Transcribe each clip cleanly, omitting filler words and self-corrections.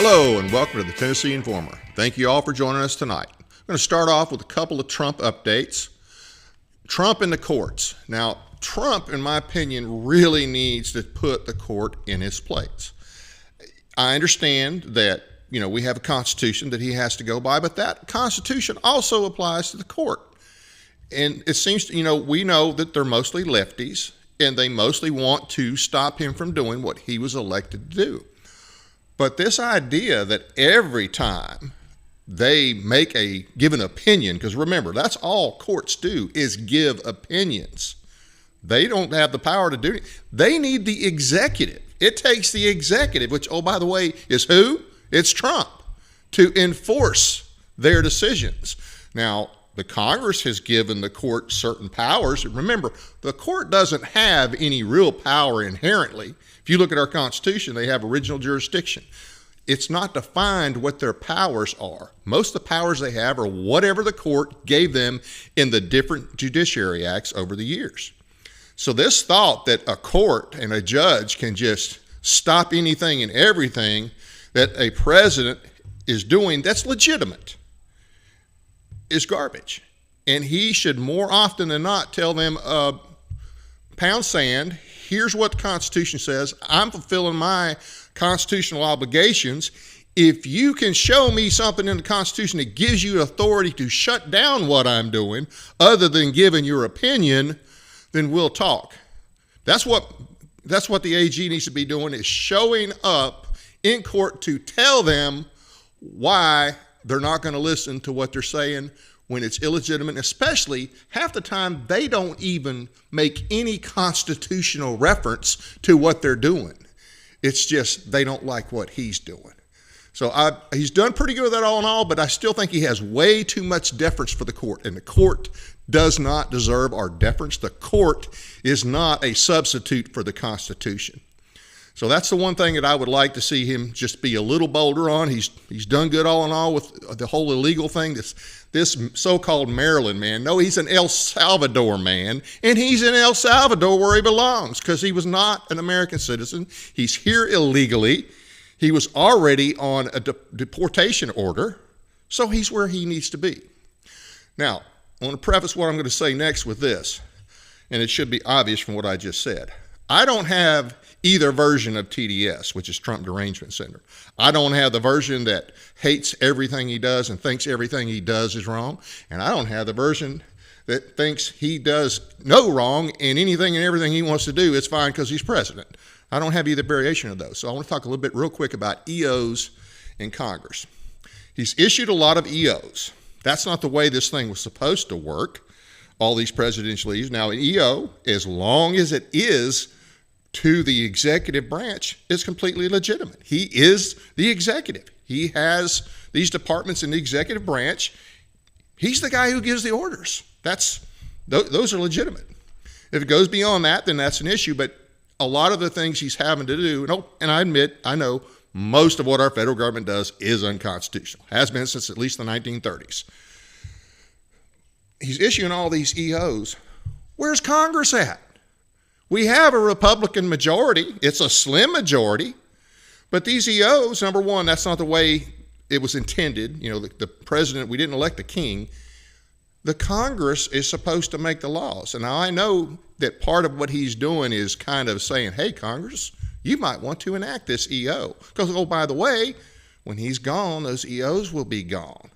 Hello and welcome to the Tennessee Informer. Thank you all for joining us tonight. I'm going to start off with a couple of Trump updates. Trump in the courts. Now, Trump, in my opinion, really needs to put the court in its place. I understand that, we have a constitution that he has to go by, but that constitution also applies to the court. And it seems, we know that they're mostly lefties, and they mostly want to stop him from doing what he was elected to do. But this idea that every time they give an opinion, because remember, that's all courts do is give opinions. They don't have the power to do it. They need the executive. It takes the executive, which, oh, by the way, is who? It's Trump, to enforce their decisions. Now, the Congress has given the court certain powers. Remember, the court doesn't have any real power inherently. If you look at our Constitution, they have original jurisdiction. It's not defined what their powers are. Most of the powers they have are whatever the court gave them in the different judiciary acts over the years. So this thought that a court and a judge can just stop anything and everything that a president is doing that's legitimate is garbage. And he should more often than not tell them, pound sand, here's what the Constitution says. I'm fulfilling my constitutional obligations. If you can show me something in the Constitution that gives you authority to shut down what I'm doing, other than giving your opinion, then we'll talk. That's what the AG needs to be doing, is showing up in court to tell them why they're not going to listen to what they're saying when it's illegitimate. Especially half the time they don't even make any constitutional reference to what they're doing. It's just they don't like what he's doing. So he's done pretty good with that all in all, but I still think he has way too much deference for the court, and the court does not deserve our deference. The court is not a substitute for the Constitution. So that's the one thing that I would like to see him just be a little bolder on. He's done good all in all with the whole illegal thing. This so-called Maryland man. No, he's an El Salvador man, and he's in El Salvador where he belongs because he was not an American citizen. He's here illegally. He was already on a deportation order, so he's where he needs to be. Now, I want to preface what I'm going to say next with this, and it should be obvious from what I just said. I don't have either version of TDS, which is Trump Derangement Syndrome. I don't have the version that hates everything he does and thinks everything he does is wrong. And I don't have the version that thinks he does no wrong and anything and everything he wants to do is fine because he's president. I don't have either variation of those. So I want to talk a little bit real quick about EOs in Congress. He's issued a lot of EOs. That's not the way this thing was supposed to work, all these presidential EOs. Now, an EO, as long as it is to the executive branch, is completely legitimate. He is the executive. He has these departments in the executive branch. He's the guy who gives the orders. Those are legitimate. If it goes beyond that, then that's an issue. But a lot of the things he's having to do, and I admit, I know most of what our federal government does is unconstitutional. Has been since at least the 1930s. He's issuing all these EOs. Where's Congress at? We have a Republican majority. It's a slim majority. But these EOs, number one, that's not the way it was intended. The president, we didn't elect a king. The Congress is supposed to make the laws. And now I know that part of what he's doing is kind of saying, hey, Congress, you might want to enact this EO. Because, oh, by the way, when he's gone, those EOs will be gone.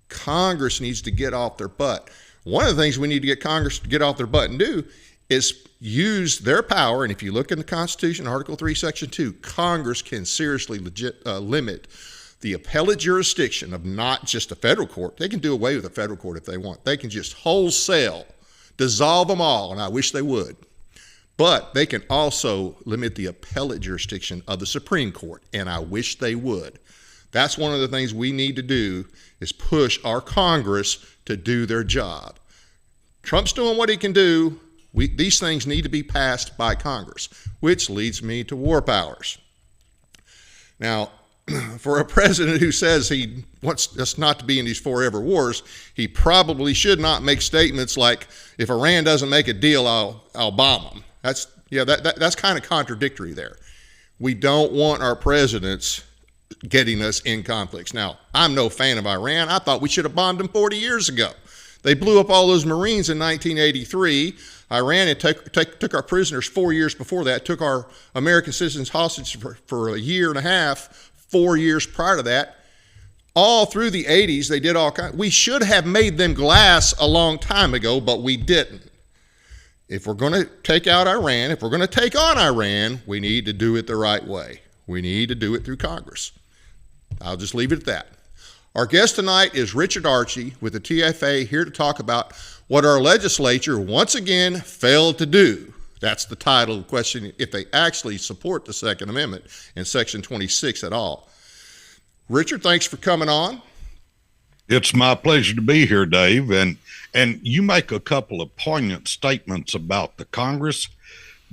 Congress needs to get off their butt. One of the things we need to get Congress to get off their butt and do is use their power. And if you look in the Constitution, Article 3, Section 2, Congress can seriously limit the appellate jurisdiction of not just a federal court. They can do away with a federal court if they want. They can just wholesale dissolve them all, and I wish they would. But they can also limit the appellate jurisdiction of the Supreme Court, and I wish they would. That's one of the things we need to do, is push our Congress to do their job. Trump's doing what he can do. These things need to be passed by Congress, which leads me to war powers. Now, for a president who says he wants us not to be in these forever wars, he probably should not make statements like, if Iran doesn't make a deal, I'll bomb them. That's kind of contradictory there. We don't want our presidents getting us in conflicts. Now, I'm no fan of Iran. I thought we should have bombed them 40 years ago. They blew up all those Marines in 1983. Iran had took our prisoners 4 years before that, took our American citizens hostage for a year and a half, 4 years prior to that. All through the 80s, they did all kinds. We should have made them glass a long time ago, but we didn't. If we're going to take out Iran, if we're going to take on Iran, we need to do it the right way. We need to do it through Congress. I'll just leave it at that. Our guest tonight is Richard Archie with the TFA, here to talk about what our legislature once again failed to do. That's the title of the question, if they actually support the Second Amendment in Section 26 at all. Richard, thanks for coming on. It's my pleasure to be here, Dave. And you make a couple of poignant statements about the Congress.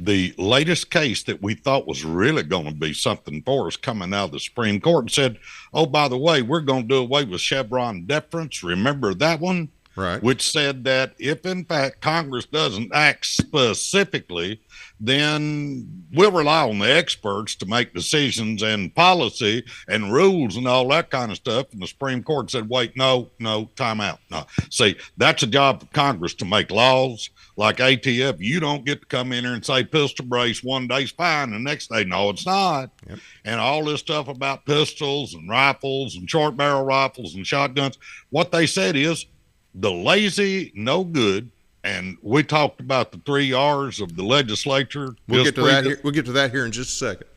The latest case that we thought was really going to be something for us coming out of the Supreme Court and said, oh, by the way, we're going to do away with Chevron deference. Remember that one? Right. Which said that if, in fact, Congress doesn't act specifically, then we'll rely on the experts to make decisions and policy and rules and all that kind of stuff. And the Supreme Court said, wait, no, time out. No. See, that's a job for Congress to make laws. Like ATF, you don't get to come in here and say pistol brace one day's fine, the next day, no, it's not. Yep. And all this stuff about pistols and rifles and short barrel rifles and shotguns, what they said is the lazy, no good. And we talked about the 3 R's of the legislature. We'll get to that here. We'll get to that here in just a second.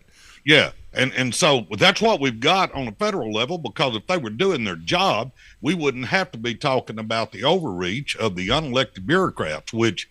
Yeah. And so that's what we've got on a federal level, because if they were doing their job, we wouldn't have to be talking about the overreach of the unelected bureaucrats, which,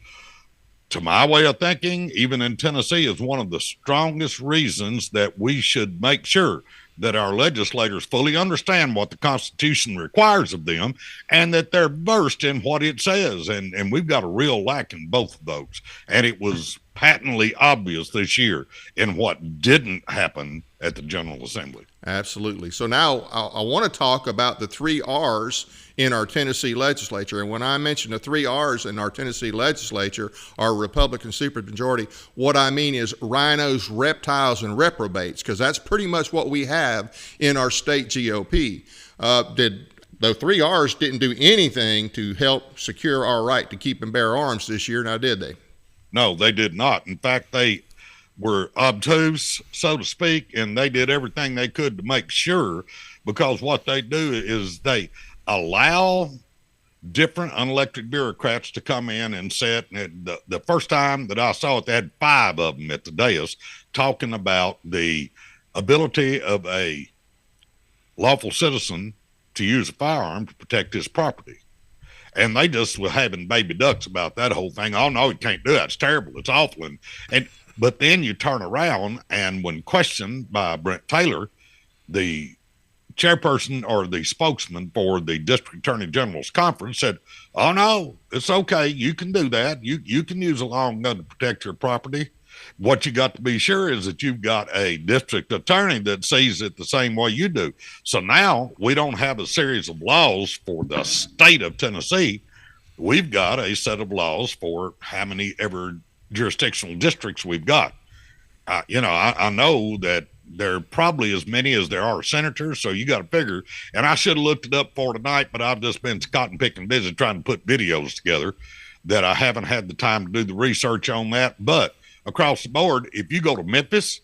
to my way of thinking, even in Tennessee, is one of the strongest reasons that we should make sure that our legislators fully understand what the Constitution requires of them and that they're versed in what it says. And we've got a real lack in both of those. And it was patently obvious this year in what didn't happen at the General Assembly. Absolutely. So now I want to talk about the 3 R's in our Tennessee legislature. And when I mention the 3 R's in our Tennessee legislature, our Republican supermajority, what I mean is rhinos, reptiles, and reprobates, because that's pretty much what we have in our state GOP. The 3 R's didn't do anything to help secure our right to keep and bear arms this year, now did they? No, they did not. In fact, they were obtuse, so to speak, and they did everything they could to make sure, because what they do is they allow different unelected bureaucrats to come in and sit. And the first time that I saw it, they had 5 of them at the dais talking about the ability of a lawful citizen to use a firearm to protect his property. And they just were having baby ducks about that whole thing. Oh, no, you can't do that. It's terrible. It's awful. But then you turn around, and when questioned by Brent Taylor, the chairperson or the spokesman for the District Attorney General's conference, said, oh, no, it's okay. You can do that. You can use a long gun to protect your property. What you got to be sure is that you've got a district attorney that sees it the same way you do. So now we don't have a series of laws for the state of Tennessee. We've got a set of laws for how many ever jurisdictional districts we've got. I know that there are probably as many as there are senators, so you got to figure, and I should have looked it up for tonight, but I've just been cotton picking busy trying to put videos together that I haven't had the time to do the research on that. But across the board, if you go to Memphis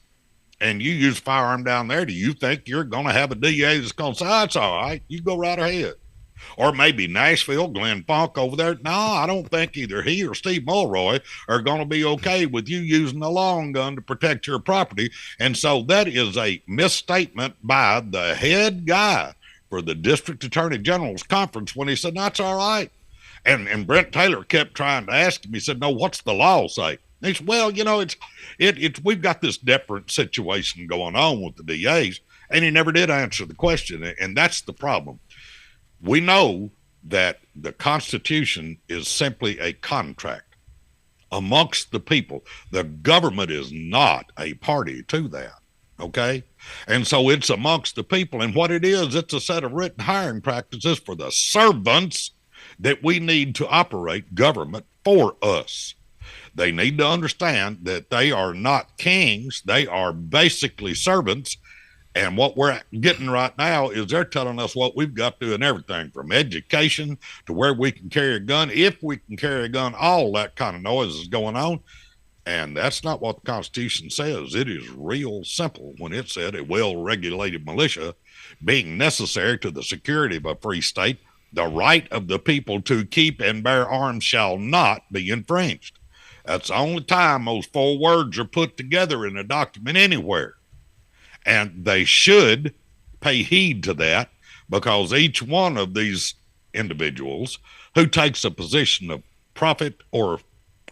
and you use a firearm down there, do you think you're going to have a DA that's going to say, oh, it's all right, you go right ahead? Or maybe Nashville, Glenn Funk over there. No, I don't think either he or Steve Mulroy are going to be okay with you using a long gun to protect your property. And so that is a misstatement by the head guy for the District Attorney General's conference when he said, that's all right. And Brent Taylor kept trying to ask him. He said, no, what's the law say? And he said, well, it's we've got this deference situation going on with the DAs. And he never did answer the question. And that's the problem. We know that the Constitution is simply a contract amongst the people. The government is not a party to that, okay? And so it's amongst the people. And what it is, it's a set of written hiring practices for the servants that we need to operate government for us. They need to understand that they are not kings. They are basically servants. And what we're getting right now is they're telling us what we've got to do in everything from education to where we can carry a gun, if we can carry a gun, all that kind of noise is going on. And that's not what the Constitution says. It is real simple when it said a well-regulated militia being necessary to the security of a free state, the right of the people to keep and bear arms shall not be infringed. That's the only time those 4 words are put together in a document anywhere. And they should pay heed to that, because each one of these individuals who takes a position of profit or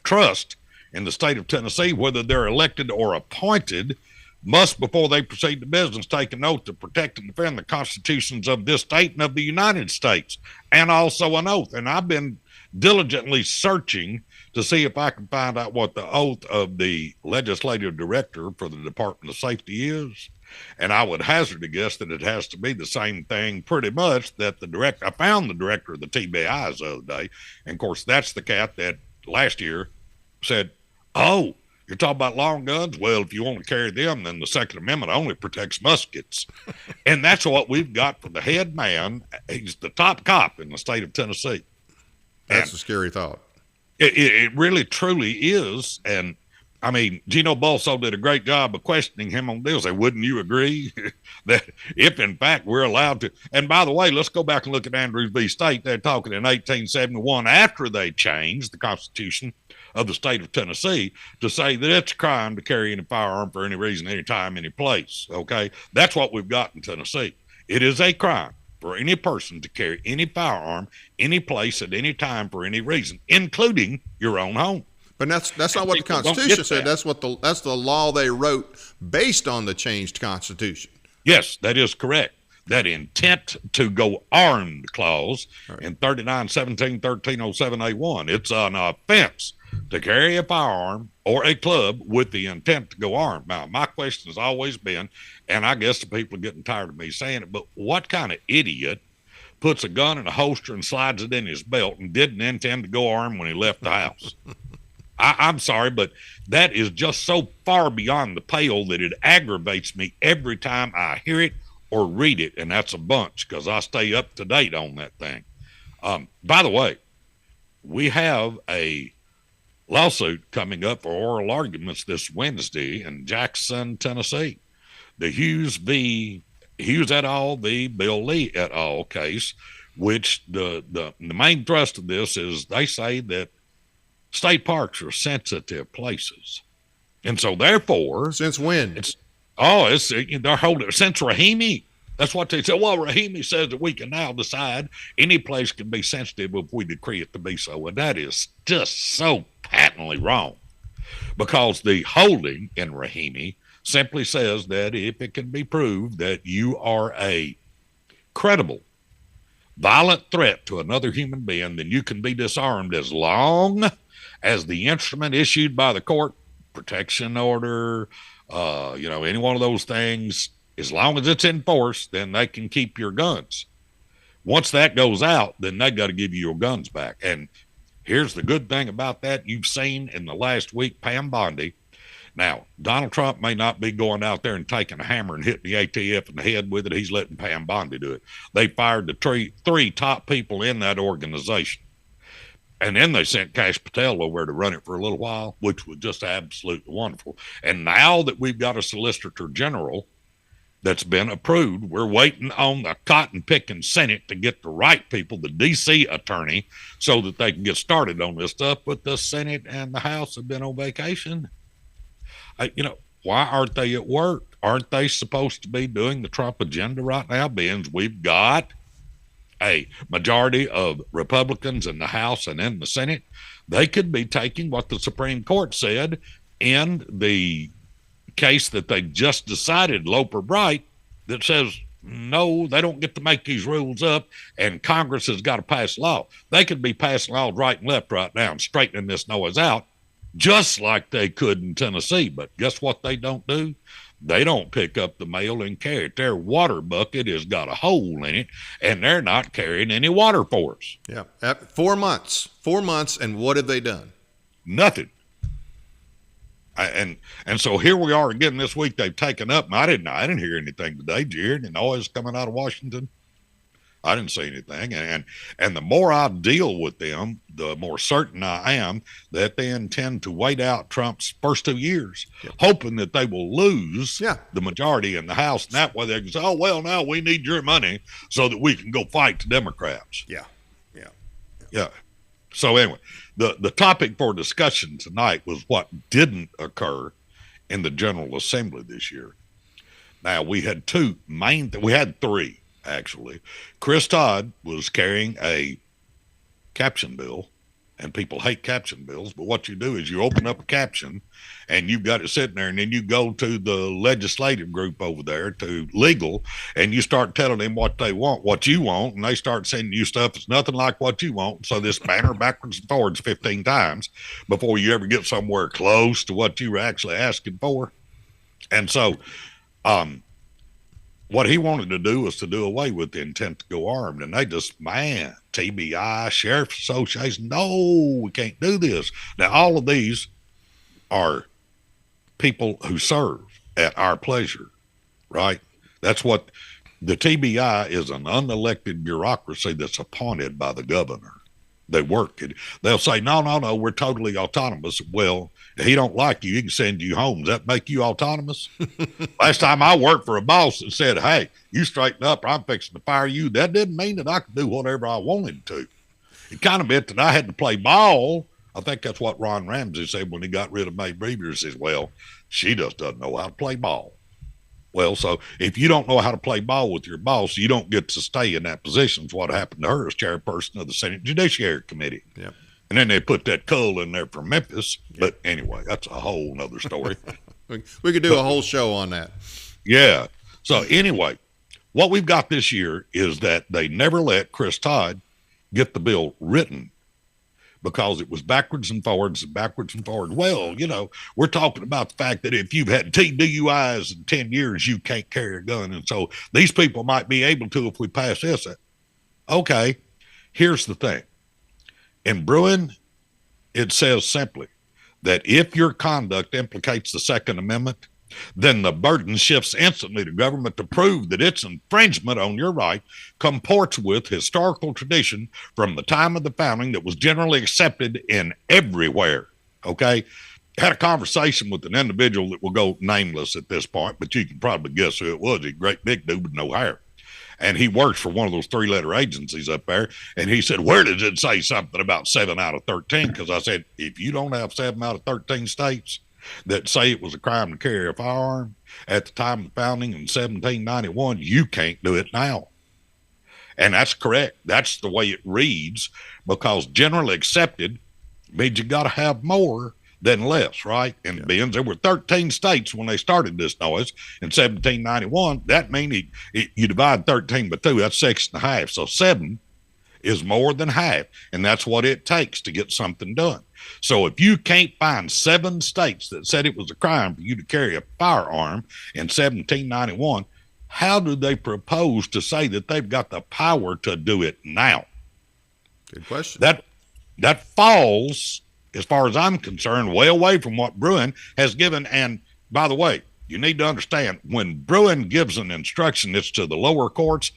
trust in the state of Tennessee, whether they're elected or appointed, must, before they proceed to business, take an oath to protect and defend the constitutions of this state and of the United States, and also an oath. And I've been diligently searching to see if I can find out what the oath of the legislative director for the Department of Safety is. And I would hazard a guess that it has to be the same thing pretty much that I found the director of the TBIs the other day. And of course, that's the cat that last year said, "Oh, you're talking about long guns? Well, if you want to carry them, then the Second Amendment only protects muskets." And that's what we've got for the head man. He's the top cop in the state of Tennessee. That's a scary thought. It really, truly is. And I mean, Gino Bolso did a great job of questioning him on this. Wouldn't you agree that if, in fact, we're allowed to? And by the way, let's go back and look at Andrews v. State. They're talking in 1871, after they changed the Constitution of the state of Tennessee, to say that it's a crime to carry any firearm for any reason, any time, any place. Okay, that's what we've got in Tennessee. It is a crime for any person to carry any firearm, any place, at any time, for any reason, including your own home. But that's not what the Constitution said. That's the law they wrote based on the changed Constitution. Yes, that is correct. That intent to go armed clause in 39, 17, 1307A1. It's an offense to carry a firearm or a club with the intent to go armed. Now, my question has always been, and I guess the people are getting tired of me saying it, but what kind of idiot puts a gun in a holster and slides it in his belt and didn't intend to go armed when he left the house? I'm sorry, but that is just so far beyond the pale that it aggravates me every time I hear it or read it, and that's a bunch, because I stay up to date on that thing. By the way, we have a lawsuit coming up for oral arguments this Wednesday in Jackson, Tennessee. The Hughes et al. V. Bill Lee et al. Case, which the main thrust of this is they say that state parks are sensitive places. And so therefore, since when? They're holding since Rahimi. That's what they said. Well, Rahimi says that we can now decide any place can be sensitive if we decree it to be so. And that is just so patently wrong, because the holding in Rahimi simply says that if it can be proved that you are a credible violent threat to another human being, then you can be disarmed as long as the instrument issued by the court, protection order, any one of those things, as long as it's enforced, then they can keep your guns. Once that goes out, then they got to give you your guns back. And here's the good thing about that. You've seen in the last week, Pam Bondi. Now, Donald Trump may not be going out there and taking a hammer and hitting the ATF in the head with it. He's letting Pam Bondi do it. They fired the three top people in that organization. And then they sent Kash Patel over to run it for a little while, which was just absolutely wonderful. And now that we've got a Solicitor General that's been approved, we're waiting on the cotton-picking Senate to get the right people, the D.C. attorney, so that they can get started on this stuff. But the Senate and the House have been on vacation. Why aren't they at work? Aren't they supposed to be doing the Trump agenda right now? Being we've got a majority of Republicans in the House and in the Senate, they could be taking what the Supreme Court said in the case that they just decided, Loper Bright, that says, no, they don't get to make these rules up, and Congress has got to pass law. They could be passing laws right and left right now and straightening this noise out, just like they could in Tennessee. But guess what they don't do? They don't pick up the mail and carry it. Their water bucket has got a hole in it, and they're not carrying any water for us. Yeah, 4 months. 4 months, and what have they done? Nothing. And so here we are again this week. They've taken up. And I didn't hear anything today. Did you hear any noise coming out of Washington? I didn't see anything. And the more I deal with them, the more certain I am that they intend to wait out Trump's first 2 years, hoping that they will lose the majority in the House. And that way they can say, oh, well, now we need your money so that we can go fight the Democrats. Yeah. So anyway, the topic for discussion tonight was what didn't occur in the General Assembly this year. Now, we had we had three. Actually, Chris Todd was carrying a caption bill, and people hate caption bills, but what you do is you open up a caption and you've got it sitting there, and then you go to the legislative group over there to legal, and you start telling them what they want, what you want, and they start sending you stuff that's nothing like what you want. So this banner backwards and forwards 15 times before you ever get somewhere close to what you were actually asking for. And so, what he wanted to do was to do away with the intent to go armed. And they just, TBI, Sheriff's Association, no, we can't do this. Now, all of these are people who serve at our pleasure, right? That's what the TBI is, an unelected bureaucracy that's appointed by the governor. They work it. They'll say, no, we're totally autonomous. Well, if he don't like you, he can send you home. Does that make you autonomous? Last time I worked for a boss that said, hey, you straighten up or I'm fixing to fire you, that didn't mean that I could do whatever I wanted to. It kind of meant that I had to play ball. I think that's what Ron Ramsey said when he got rid of Mae Breeder. He says, well, she just doesn't know how to play ball. Well, so if you don't know how to play ball with your boss, you don't get to stay in that position. So what happened to her as chairperson of the Senate Judiciary Committee. Yeah. And then they put that cull in there from Memphis. Yeah. But anyway, that's a whole nother story. We could do a whole show on that. Yeah. So anyway, what we've got this year is that they never let Chris Todd get the bill written because it was backwards and forwards and backwards and forwards. Well, we're talking about the fact that if you've had 2 DUIs in 10 years, you can't carry a gun. And so these people might be able to if we pass this. Okay, here's the thing. In Bruin, it says simply that if your conduct implicates the Second Amendment, then the burden shifts instantly to government to prove that its infringement on your right comports with historical tradition from the time of the founding that was generally accepted in everywhere. Okay? Had a conversation with an individual that will go nameless at this point, but you can probably guess who it was. He's a great big dude with no hair. And he works for one of those 3-letter agencies up there. And he said, where does it say something about 7 out of 13? Because I said, if you don't have 7 out of 13 states that say it was a crime to carry a firearm at the time of the founding in 1791, you can't do it now. And that's correct. That's the way it reads, because generally accepted means you got to have more than less, right? And Benz, there were 13 states when they started this noise in 1791. That means you divide 13 by 2, that's 6.5. So 7 is more than half, and that's what it takes to get something done. So if you can't find 7 states that said it was a crime for you to carry a firearm in 1791, how do they propose to say that they've got the power to do it now? Good question. That falls, as far as I'm concerned, way away from what Bruin has given. And by the way, you need to understand, when Bruin gives an instruction, it's to the lower courts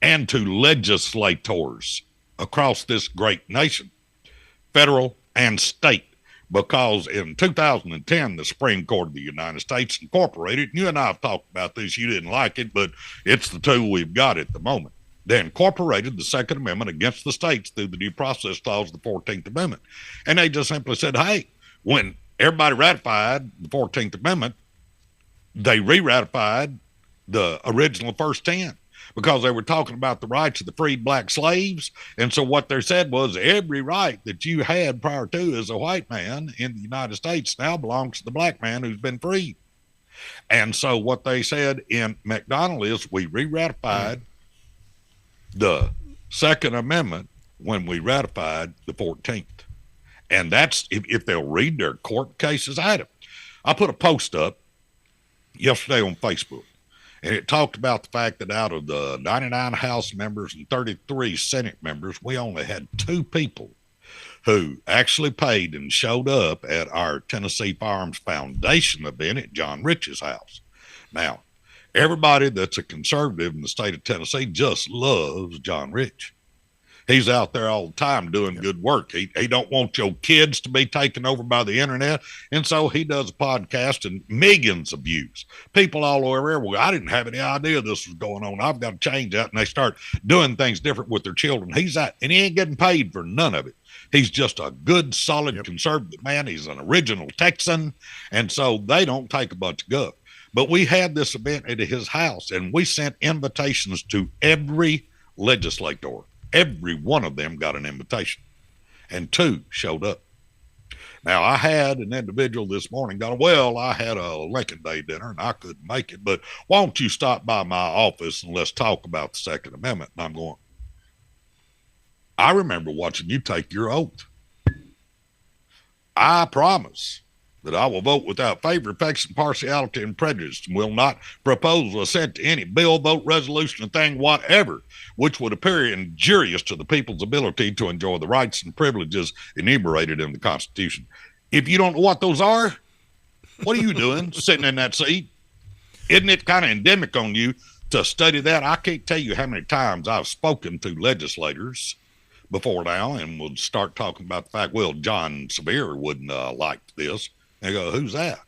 and to legislators across this great nation, federal and state, because in 2010, the Supreme Court of the United States incorporated, and you and I have talked about this, you didn't like it, but it's the tool we've got at the moment. They incorporated the Second Amendment against the states through the Due Process Clause of the 14th Amendment. And they just simply said, hey, when everybody ratified the 14th Amendment, they re-ratified the original first 10 because they were talking about the rights of the freed black slaves. And so what they said was every right that you had prior to as a white man in the United States now belongs to the black man who's been freed. And so what they said in McDonald is we re-ratified the Second Amendment when we ratified the 14th. And that's, if they'll read their court cases, I put a post up yesterday on Facebook, and it talked about the fact that out of the 99 House members and 33 Senate members, we only had 2 people who actually paid and showed up at our Tennessee Firearms Foundation event at John Rich's house. Now, everybody that's a conservative in the state of Tennessee just loves John Rich. He's out there all the time doing good work. He don't want your kids to be taken over by the internet. And so he does a podcast and millions of views. People all over, well, I didn't have any idea this was going on. I've got to change that. And they start doing things different with their children. He's out, and he ain't getting paid for none of it. He's just a good, solid conservative man. He's an original Texan. And so they don't take a bunch of guff. But we had this event at his house, and we sent invitations to every legislator. Every one of them got an invitation, and 2 showed up. Now, I had an individual this morning going, well, I had a Lincoln Day dinner and I couldn't make it, but why don't you stop by my office and let's talk about the Second Amendment? And I'm going, I remember watching you take your oath. I promise that I will vote without favor, affection, partiality, and prejudice, and will not propose or assent to any bill, vote, resolution, or thing whatever, which would appear injurious to the people's ability to enjoy the rights and privileges enumerated in the Constitution. If you don't know what those are, what are you doing sitting in that seat? Isn't it kind of endemic on you to study that? I can't tell you how many times I've spoken to legislators before now and would start talking about the fact, well, John Sevier wouldn't like this. They go, who's that?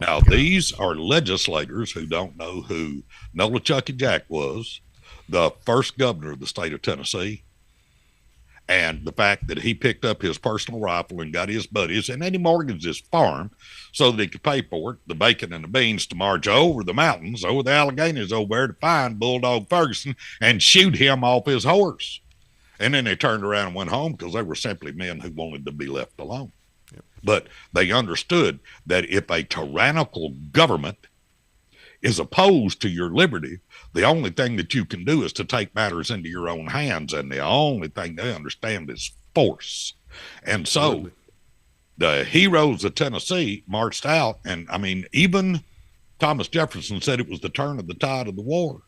Now, these are legislators who don't know who Nola Chucky Jack was, the first governor of the state of Tennessee, and the fact that he picked up his personal rifle and got his buddies, and then he mortgaged his farm so that he could pay for it, the bacon and the beans, to march over the mountains, over the Alleghanies over there to find Bulldog Ferguson and shoot him off his horse. And then they turned around and went home because they were simply men who wanted to be left alone. But they understood that if a tyrannical government is opposed to your liberty, the only thing that you can do is to take matters into your own hands. And the only thing they understand is force. And so the heroes of Tennessee marched out. And I mean, even Thomas Jefferson said it was the turn of the tide of the war.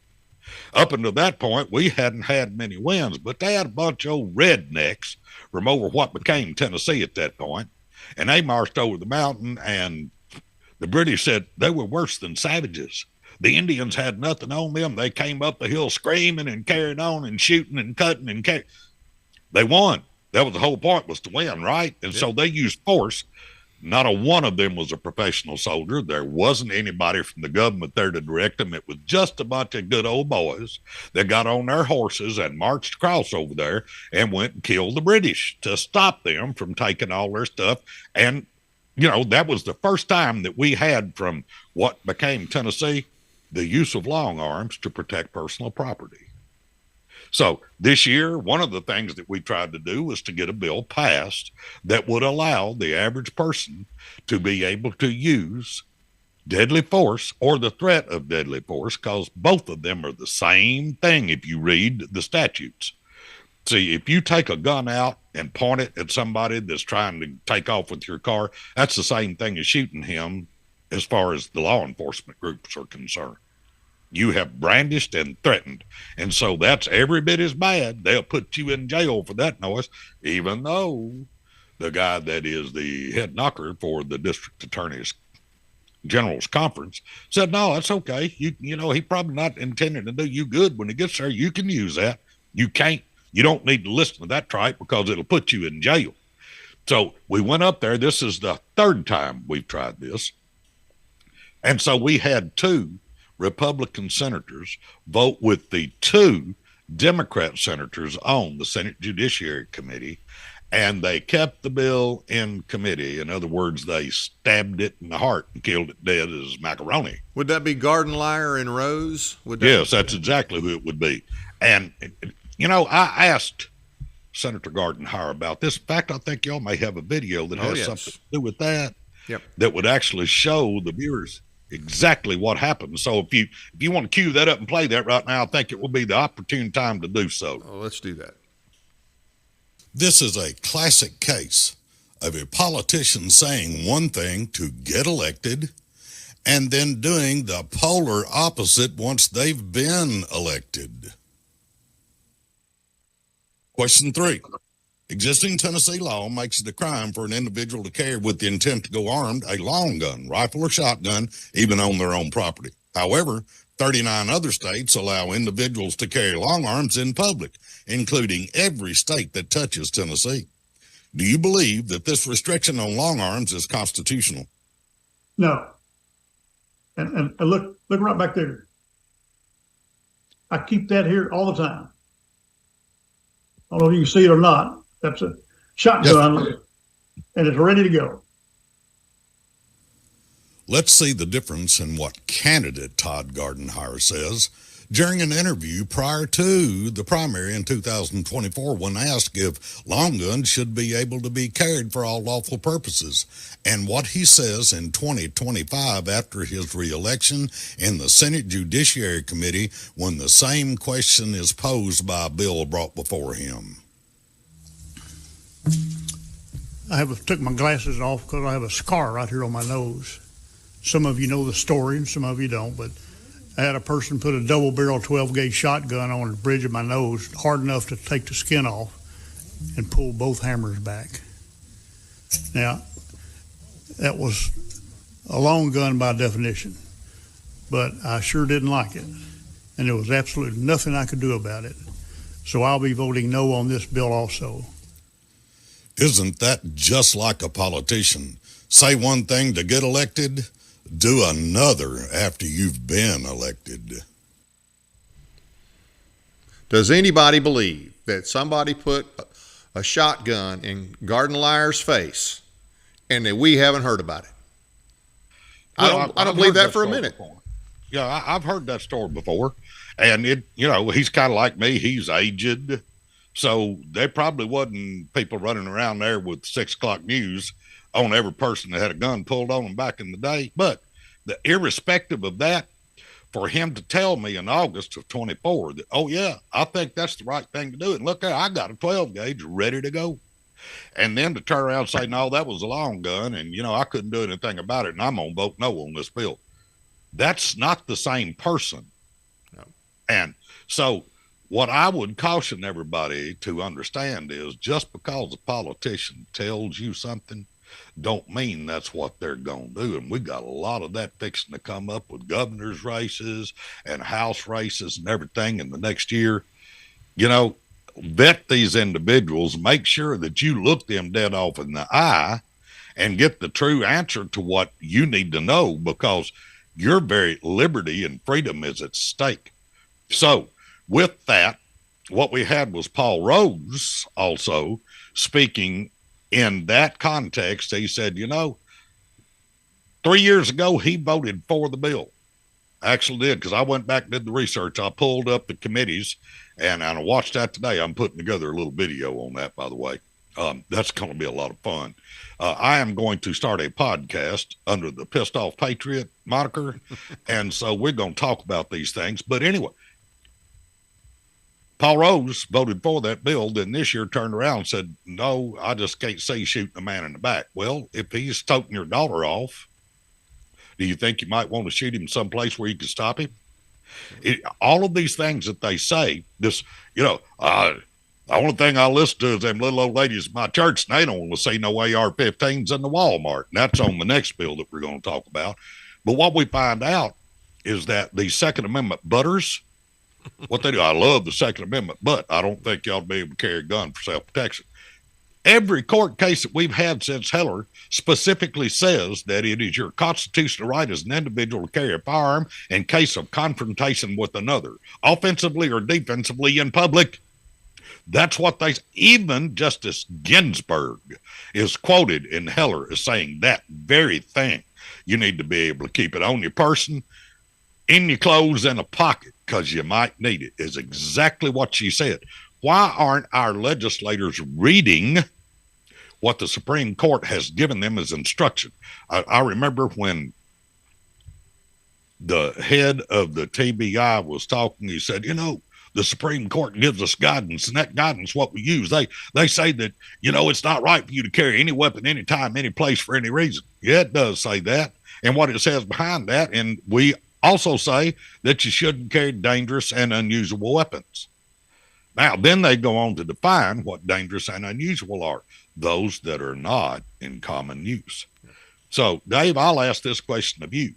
Up until that point, we hadn't had many wins, but they had a bunch of old rednecks from over what became Tennessee at that point. And they marched over the mountain, and the British said they were worse than savages. The Indians had nothing on them. They came up the hill screaming and carried on and shooting and cutting and they won. That was the whole point, was to win, right? And so they used force. Not a one of them was a professional soldier. There wasn't anybody from the government there to direct them. It was just a bunch of good old boys that got on their horses and marched across over there and went and killed the British to stop them from taking all their stuff. And, you know, that was the first time that we had, from what became Tennessee, the use of long arms to protect personal property. So this year, one of the things that we tried to do was to get a bill passed that would allow the average person to be able to use deadly force or the threat of deadly force, because both of them are the same thing if you read the statutes. See, if you take a gun out and point it at somebody that's trying to take off with your car, that's the same thing as shooting him as far as the law enforcement groups are concerned. You have brandished and threatened. And so that's every bit as bad. They'll put you in jail for that noise, even though the guy that is the head knocker for the district attorney's general's conference said, no, that's okay. You know, he probably not intending to do you good when he gets there. You can use that. You don't need to listen to that tripe because it'll put you in jail. So we went up there. This is the third time we've tried this. And so we had 2 Republican senators vote with the 2 Democrat senators on the Senate Judiciary Committee, and they kept the bill in committee. In other words, they stabbed it in the heart and killed it dead as macaroni. Would that be Gardenlier and Rose? Yes, that's exactly who it would be. And, you know, I asked Senator Gardenhire about this. In fact, I think y'all may have a video that has something to do with that, that would actually show the viewers exactly what happened. So if you want to cue that up and play that right now, I think it will be the opportune time to do so. Oh, let's do that. This is a classic case of a politician saying one thing to get elected and then doing the polar opposite once they've been elected. Question 3. Existing Tennessee law makes it a crime for an individual to carry with the intent to go armed a long gun, rifle or shotgun, even on their own property. However, 39 other states allow individuals to carry long arms in public, including every state that touches Tennessee. Do you believe that this restriction on long arms is constitutional? No. And look right back there. I keep that here all the time. I don't know if you can see it or not. That's a shotgun, yes, and it's ready to go. Let's see the difference in what candidate Todd Gardenhire says during an interview prior to the primary in 2024 when asked if long guns should be able to be carried for all lawful purposes, and what he says in 2025 after his reelection in the Senate Judiciary Committee when the same question is posed by a bill brought before him. I took my glasses off because I have a scar right here on my nose. Some of you know the story and some of you don't, but I had a person put a double barrel 12-gauge shotgun on the bridge of my nose hard enough to take the skin off and pull both hammers back. Now, that was a long gun by definition, but I sure didn't like it, and there was absolutely nothing I could do about it. So I'll be voting no on this bill also. Isn't that just like a politician? Say one thing to get elected, do another after you've been elected. Does anybody believe that somebody put a shotgun in Gardenhire's face and that we haven't heard about it? Well, I don't believe that for a minute. Before. Yeah, I've heard that story before. And he's kind of like me. He's aged. So there probably wasn't people running around there with 6 o'clock news on every person that had a gun pulled on them back in the day. But irrespective of that, for him to tell me in August of 24 that, oh, yeah, I think that's the right thing to do. And look, I got a 12 gauge ready to go. And then to turn around and say, no, that was a long gun. And, I couldn't do anything about it. And I'm going to vote no on this bill. That's not the same person. No. And so what I would caution everybody to understand is just because a politician tells you something don't mean that's what they're going to do. And we got a lot of that fixing to come up with governor's races and house races and everything in the next year. Vet these individuals, make sure that you look them dead off in the eye and get the true answer to what you need to know, because your very liberty and freedom is at stake. So with that, what we had was Paul Rose also speaking in that context. He said, 3 years ago, he voted for the bill. I actually did, because I went back and did the research. I pulled up the committees, and I watched that today. I'm putting together a little video on that, by the way. That's going to be a lot of fun. I am going to start a podcast under the Pissed Off Patriot moniker, and so we're going to talk about these things. But anyway, Paul Rose voted for that bill, then this year turned around and said, no, I just can't see shooting a man in the back. Well, if he's toting your daughter off, do you think you might want to shoot him someplace where you can stop him? All of these things that they say, the only thing I listen to is them little old ladies at my church, and they don't want to see no AR-15s in the Walmart. And that's on the next bill that we're going to talk about. But what we find out is that the Second Amendment butters, what they do, I love the Second Amendment, but I don't think you ought to be able to carry a gun for self-protection. Every court case that we've had since Heller specifically says that it is your constitutional right as an individual to carry a firearm in case of confrontation with another, offensively or defensively in public. That's what even Justice Ginsburg is quoted in Heller as saying that very thing. You need to be able to keep it on your person, in your clothes, in a pocket, because you might need it, is exactly what she said. Why aren't our legislators reading what the Supreme Court has given them as instruction? I remember when the head of the TBI was talking, he said, the Supreme Court gives us guidance, and that guidance what we use. They say that, it's not right for you to carry any weapon, anytime, any place, for any reason. Yeah, it does say that. And what it says behind that, and we also say that you shouldn't carry dangerous and unusual weapons. Now, then they go on to define what dangerous and unusual are, those that are not in common use. So, Dave, I'll ask this question of you.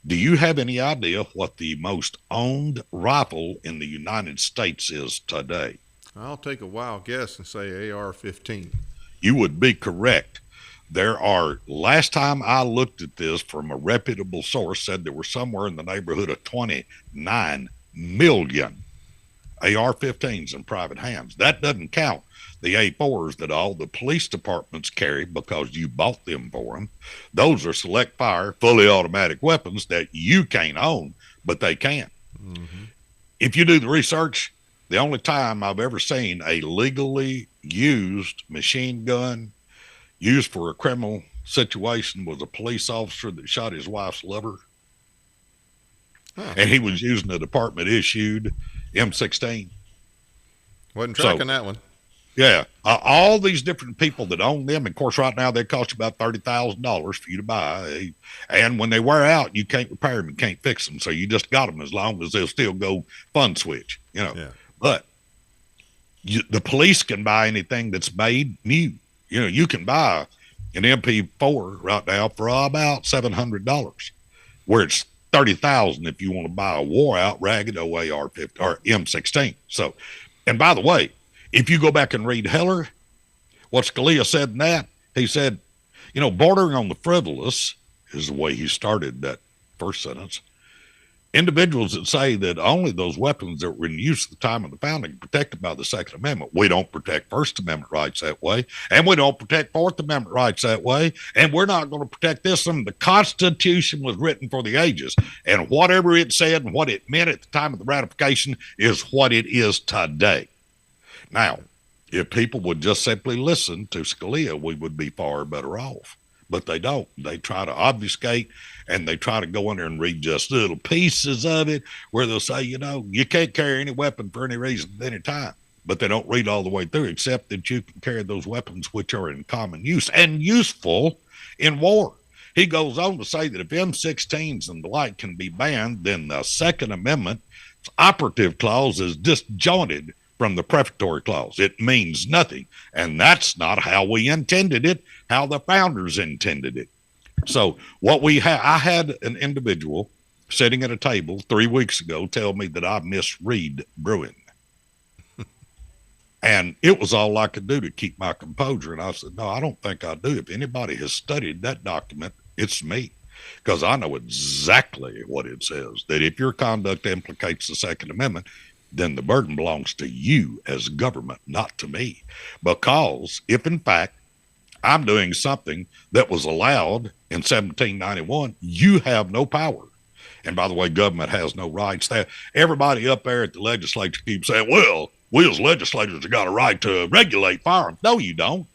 Do you have any idea what the most owned rifle in the United States is today? I'll take a wild guess and say AR-15. You would be correct. There are, last time I looked at this from a reputable source, said there were somewhere in the neighborhood of 29 million AR-15s in private hands. That doesn't count the A4s that all the police departments carry because you bought them for them. Those are select fire, fully automatic weapons that you can't own, but they can. Mm-hmm. If you do the research, the only time I've ever seen a legally used machine gun used for a criminal situation was a police officer that shot his wife's lover. Huh. And he was using a department issued M16. Wasn't tracking that one. Yeah. All these different people that own them, of course, right now they cost you about $30,000 for you to buy. And when they wear out, you can't repair them, you can't fix them. So you just got them as long as they'll still go fun switch, you know. Yeah. But the police can buy anything that's made new. You know, you can buy an MP4 right now for about $700, where it's $30,000 if you want to buy a wore out ragged AR-15 or M16. So, and by the way, if you go back and read Heller, what Scalia said in that, he said, you know, bordering on the frivolous is the way he started that first sentence. Individuals that say that only those weapons that were in use at the time of the founding are protected by the Second Amendment. We don't protect First Amendment rights that way, and we don't protect Fourth Amendment rights that way, and we're not going to protect this one. The Constitution was written for the ages, and whatever it said and what it meant at the time of the ratification is what it is today. Now, if people would just simply listen to Scalia, we would be far better off. But they don't. They try to obfuscate, and they try to go in there and read just little pieces of it where they'll say, you know, you can't carry any weapon for any reason at any time. But they don't read all the way through, except that you can carry those weapons which are in common use and useful in war. He goes on to say that if M16s and the like can be banned, then the Second Amendment's operative clause is disjointed from the prefatory clause. It means nothing. And that's not how we intended it, how the founders intended it. So what I had an individual sitting at a table 3 weeks ago tell me that I misread Bruin. And it was all I could do to keep my composure. And I said, no, I don't think I do. If anybody has studied that document, it's me. Because I know exactly what it says, that if your conduct implicates the Second Amendment, then the burden belongs to you as government, not to me. Because if, in fact, I'm doing something that was allowed in 1791, you have no power. And by the way, government has no rights. Everybody up there at the legislature keeps saying, well, we as legislators have got a right to regulate firearms. No, you don't.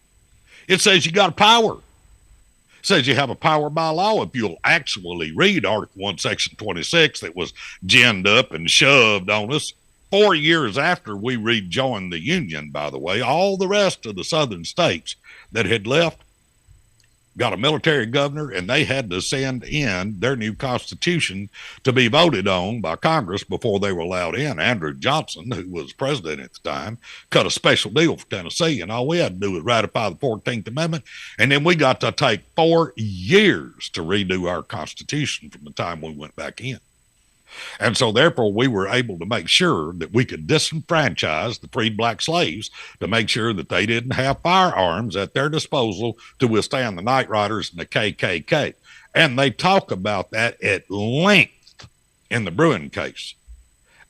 It says you got a power. It says you have a power by law. If you'll actually read Article 1, Section 26 that was ginned up and shoved on us, 4 years after we rejoined the Union, by the way, all the rest of the southern states that had left got a military governor, and they had to send in their new constitution to be voted on by Congress before they were allowed in. Andrew Johnson, who was president at the time, cut a special deal for Tennessee, and all we had to do was ratify the 14th Amendment, and then we got to take 4 years to redo our constitution from the time we went back in. And so, therefore, we were able to make sure that we could disenfranchise the freed black slaves to make sure that they didn't have firearms at their disposal to withstand the Night Riders and the KKK. And they talk about that at length in the Bruin case.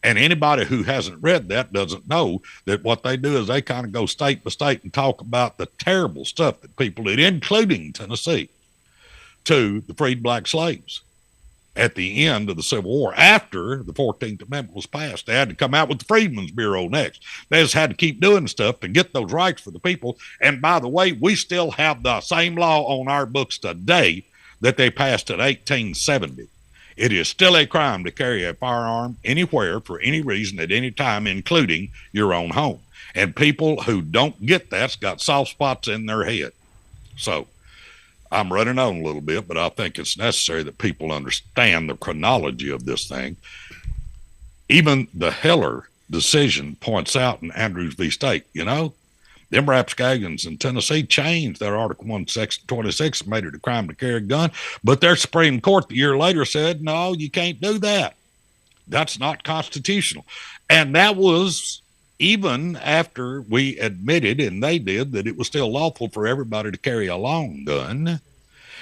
And anybody who hasn't read that doesn't know that what they do is they kind of go state by state and talk about the terrible stuff that people did, including Tennessee, to the freed black slaves. At the end of the Civil War, after the 14th Amendment was passed, they had to come out with the Freedmen's Bureau next. They just had to keep doing stuff to get those rights for the people. And by the way, we still have the same law on our books today that they passed in 1870. It is still a crime to carry a firearm anywhere for any reason at any time, including your own home. And people who don't get that's got soft spots in their head. So I'm running on a little bit, but I think it's necessary that people understand the chronology of this thing. Even the Heller decision points out in Andrews v. State, them rapscallions in Tennessee changed their Article 1, Section 26 and made it a crime to carry a gun. But their Supreme Court the year later said, no, you can't do that. That's not constitutional. And that was even after we admitted, and they did, that it was still lawful for everybody to carry a long gun.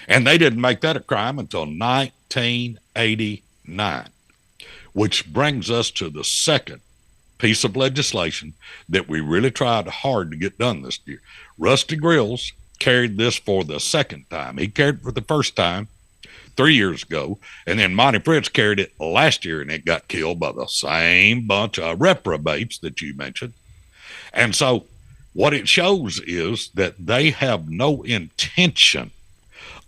And they didn't make that a crime until 1989, which brings us to the second piece of legislation that we really tried hard to get done this year. Rusty Grills carried this for the second time. He carried it for the first time 3 years ago, and then Monty Fritz carried it last year, and it got killed by the same bunch of reprobates that you mentioned. And so what it shows is that they have no intention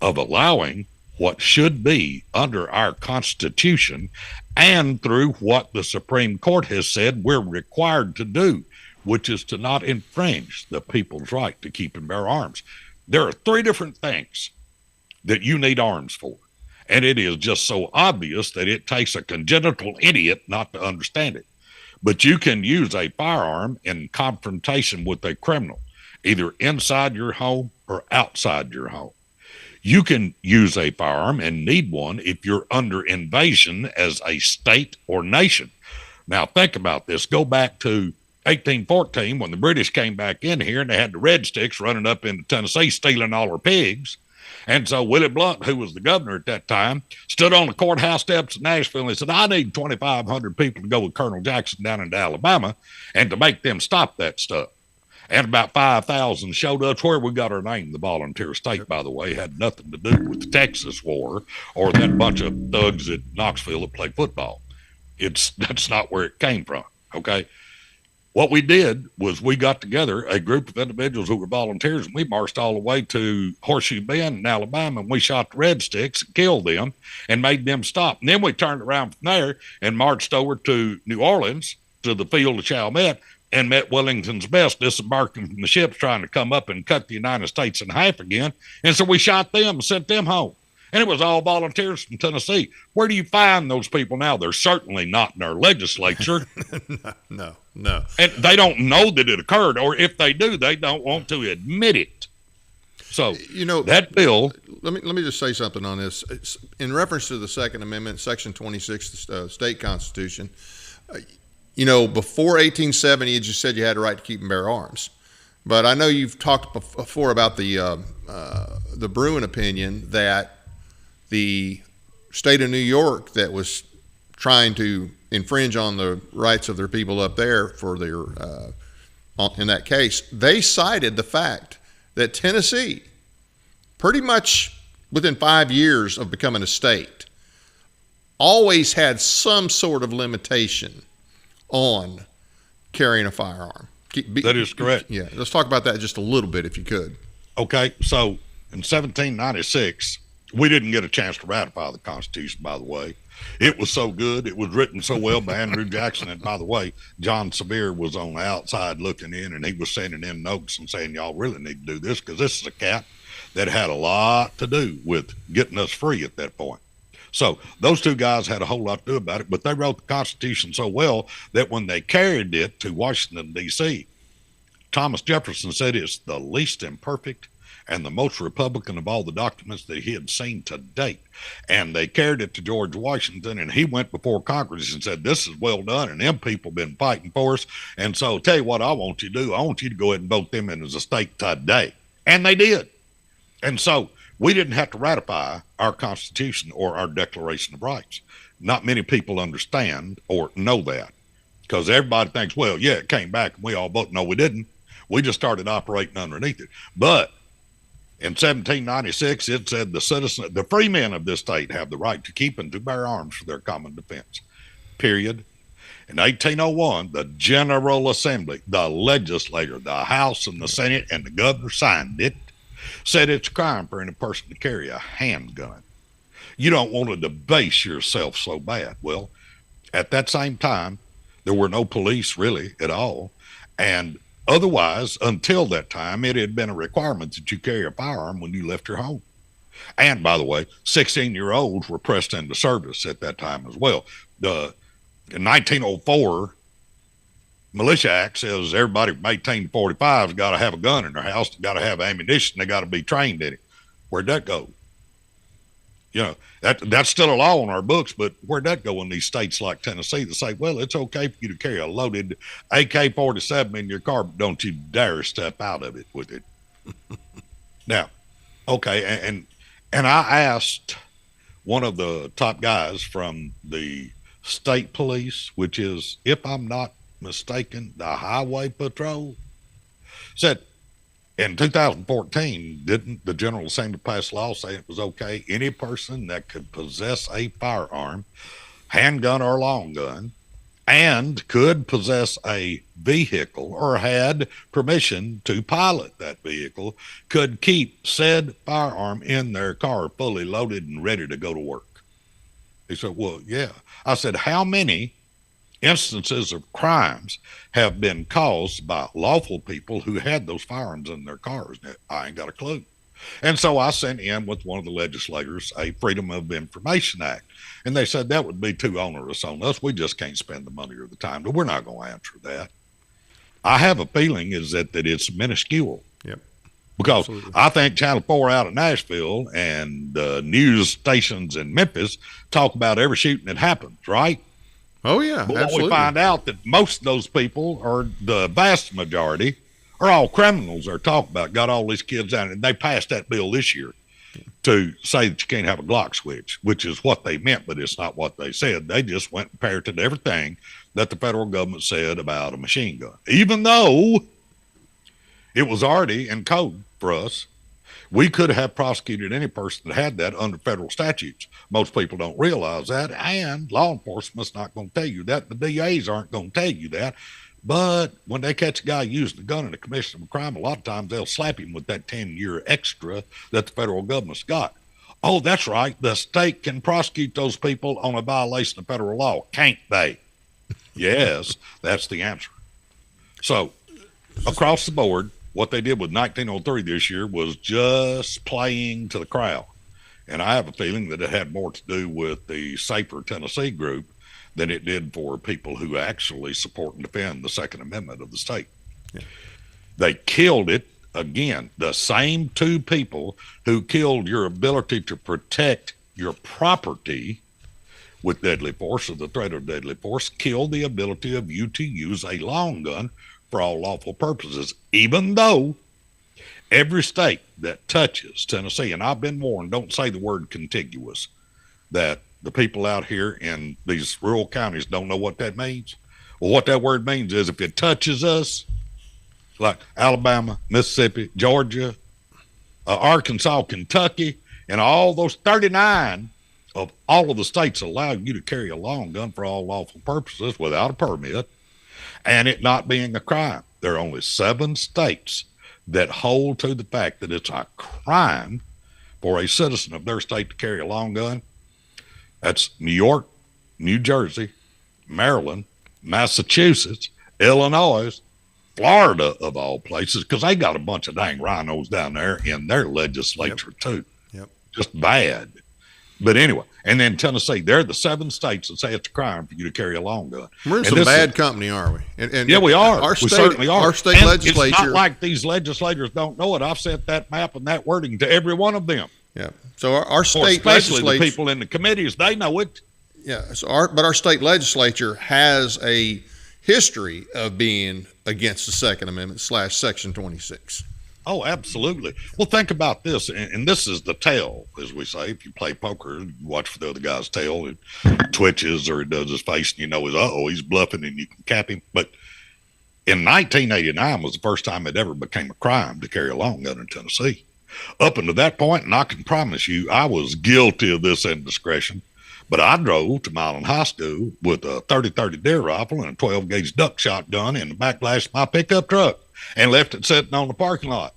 of allowing what should be under our Constitution and through what the Supreme Court has said we're required to do, which is to not infringe the people's right to keep and bear arms. There are three different things that you need arms for, and it is just so obvious that it takes a congenital idiot not to understand it. But you can use a firearm in confrontation with a criminal, either inside your home or outside your home. You can use a firearm and need one if you're under invasion as a state or nation. Now, think about this. Go back to 1814 when the British came back in here and they had the Red Sticks running up into Tennessee stealing all our pigs. And so Willie Blount, who was the governor at that time, stood on the courthouse steps in Nashville and he said, I need 2,500 people to go with Colonel Jackson down into Alabama and to make them stop that stuff. And about 5,000 showed up. Where we got our name, the volunteer state, by the way, had nothing to do with the Texas War or that bunch of thugs at Knoxville that played football. That's not where it came from, okay? What we did was we got together a group of individuals who were volunteers, and we marched all the way to Horseshoe Bend in Alabama, and we shot the Red Sticks and killed them and made them stop. And then we turned around from there and marched over to New Orleans to the field of Chalmette and met Wellington's best disembarking from the ships trying to come up and cut the United States in half again. And so we shot them and sent them home. And it was all volunteers from Tennessee. Where do you find those people now? They're certainly not in our legislature. No. And they don't know that it occurred, or if they do, they don't want to admit it. So, that bill. Let me just say something on this. It's in reference to the Second Amendment, Section 26 of the state constitution. Before 1870, you just said you had a right to keep and bear arms. But I know you've talked before about the Bruin opinion that the state of New York that was trying to infringe on the rights of their people up there for their, in that case, they cited the fact that Tennessee, pretty much within 5 years of becoming a state, always had some sort of limitation on carrying a firearm. That is correct. Yeah, let's talk about that just a little bit if you could. Okay, so in 1796, we didn't get a chance to ratify the Constitution, by the way. It was so good. It was written so well by Andrew Jackson. And by the way, John Sevier was on the outside looking in, and he was sending in notes and saying, y'all really need to do this, because this is a cat that had a lot to do with getting us free at that point. So those two guys had a whole lot to do about it, but they wrote the Constitution so well that when they carried it to Washington, D.C., Thomas Jefferson said it's the least imperfect and the most Republican of all the documents that he had seen to date. And they carried it to George Washington, and he went before Congress and said, this is well done, and them people been fighting for us. And so tell you what I want you to do. I want you to go ahead and vote them in as a state today. And they did. And so we didn't have to ratify our Constitution or our Declaration of Rights. Not many people understand or know that, because everybody thinks, well, yeah, it came back and we all voted. No, we didn't. We just started operating underneath it. But in 1796, it said the free men of this state have the right to keep and to bear arms for their common defense, period. In 1801, the General Assembly, the legislature, the House and the Senate, and the governor signed it, said it's a crime for any person to carry a handgun. You don't want to debase yourself so bad. Well, at that same time, there were no police really at all. And otherwise, until that time, it had been a requirement that you carry a firearm when you left your home. And by the way, 16-year-olds were pressed into service at that time as well. In 1904, Militia Act says everybody from 18 to 45 has got to have a gun in their house. They got to have ammunition. They got to be trained in it. Where'd that go? You know, that's still a law on our books, but where'd that go in these states like Tennessee that say, well, it's okay for you to carry a loaded AK-47 in your car, but don't you dare step out of it with it. Now, okay, and I asked one of the top guys from the state police, which is, if I'm not mistaken, the highway patrol, said in 2014, didn't the General Assembly pass a law saying it was okay any person that could possess a firearm, handgun or long gun, and could possess a vehicle or had permission to pilot that vehicle could keep said firearm in their car fully loaded and ready to go to work? He said, well, yeah. I said, how many instances of crimes have been caused by lawful people who had those firearms in their cars? I ain't got a clue. And so I sent in with one of the legislators a Freedom of Information Act. And they said that would be too onerous on us. We just can't spend the money or the time. But we're not going to answer that. I have a feeling is that it's minuscule. Yep. Because Absolutely. I think Channel 4 out of Nashville and news stations in Memphis talk about every shooting that happens, right? Oh, yeah, But absolutely. we find out that most of those people, or the vast majority, are all criminals they're talking about, got all these kids out, and they passed that bill this year to say that you can't have a Glock switch, which is what they meant, but it's not what they said. They just went and parroted everything that the federal government said about a machine gun, even though it was already in code for us. We could have prosecuted any person that had that under federal statutes. Most people don't realize that, and law enforcement's not going to tell you that. The DAs aren't going to tell you that. But when they catch a guy using a gun in the commission of a crime, a lot of times they'll slap him with that 10-year extra that the federal government's got. Oh, that's right. The state can prosecute those people on a violation of federal law, can't they? Yes, that's the answer. So across the board, what they did with 1903 this year was just playing to the crowd. And I have a feeling that it had more to do with the Safer Tennessee group than it did for people who actually support and defend the Second Amendment of the state. Yeah. They killed it again. The same two people who killed your ability to protect your property with deadly force or the threat of deadly force killed the ability of you to use a long gun for all lawful purposes, even though every state that touches Tennessee, and I've been warned, don't say the word contiguous, that the people out here in these rural counties don't know what that means. Well, what that word means is if it touches us, like Alabama, Mississippi, Georgia, Arkansas, Kentucky, and all those 39 of all of the states allow you to carry a long gun for all lawful purposes without a permit, and it not being a crime. There are only 7 states that hold to the fact that it's a crime for a citizen of their state to carry a long gun. That's New York, New Jersey, Maryland, Massachusetts, Illinois, Florida, of all places, because they got a bunch of dang rhinos down there in their legislature, too. Yep. Just bad. But anyway, and then Tennessee, they're the 7 states that say it's a crime for you to carry a long gun. We're in And some this bad is- company, aren't we? And Yeah, we are. Our We state, certainly are. Our state And legislature. It's not like these legislators don't know it. I've sent that map and that wording to every one of them. Yeah. So our Or state especially the legislature. people in the committees, they know it. Yeah. So our state legislature has a history of being against the Second Amendment / Section 26. Oh, absolutely. Well, think about this, and this is the tail, as we say. If you play poker, you watch for the other guy's tail. It twitches or it does his face, and you know, he's bluffing, and you can cap him. But in 1989 was the first time it ever became a crime to carry a long gun in Tennessee. Up until that point, and I can promise you, I was guilty of this indiscretion. But I drove to Milan High School with a 30-30 deer rifle and a 12-gauge duck shotgun in the backlash of my pickup truck and left it sitting on the parking lot.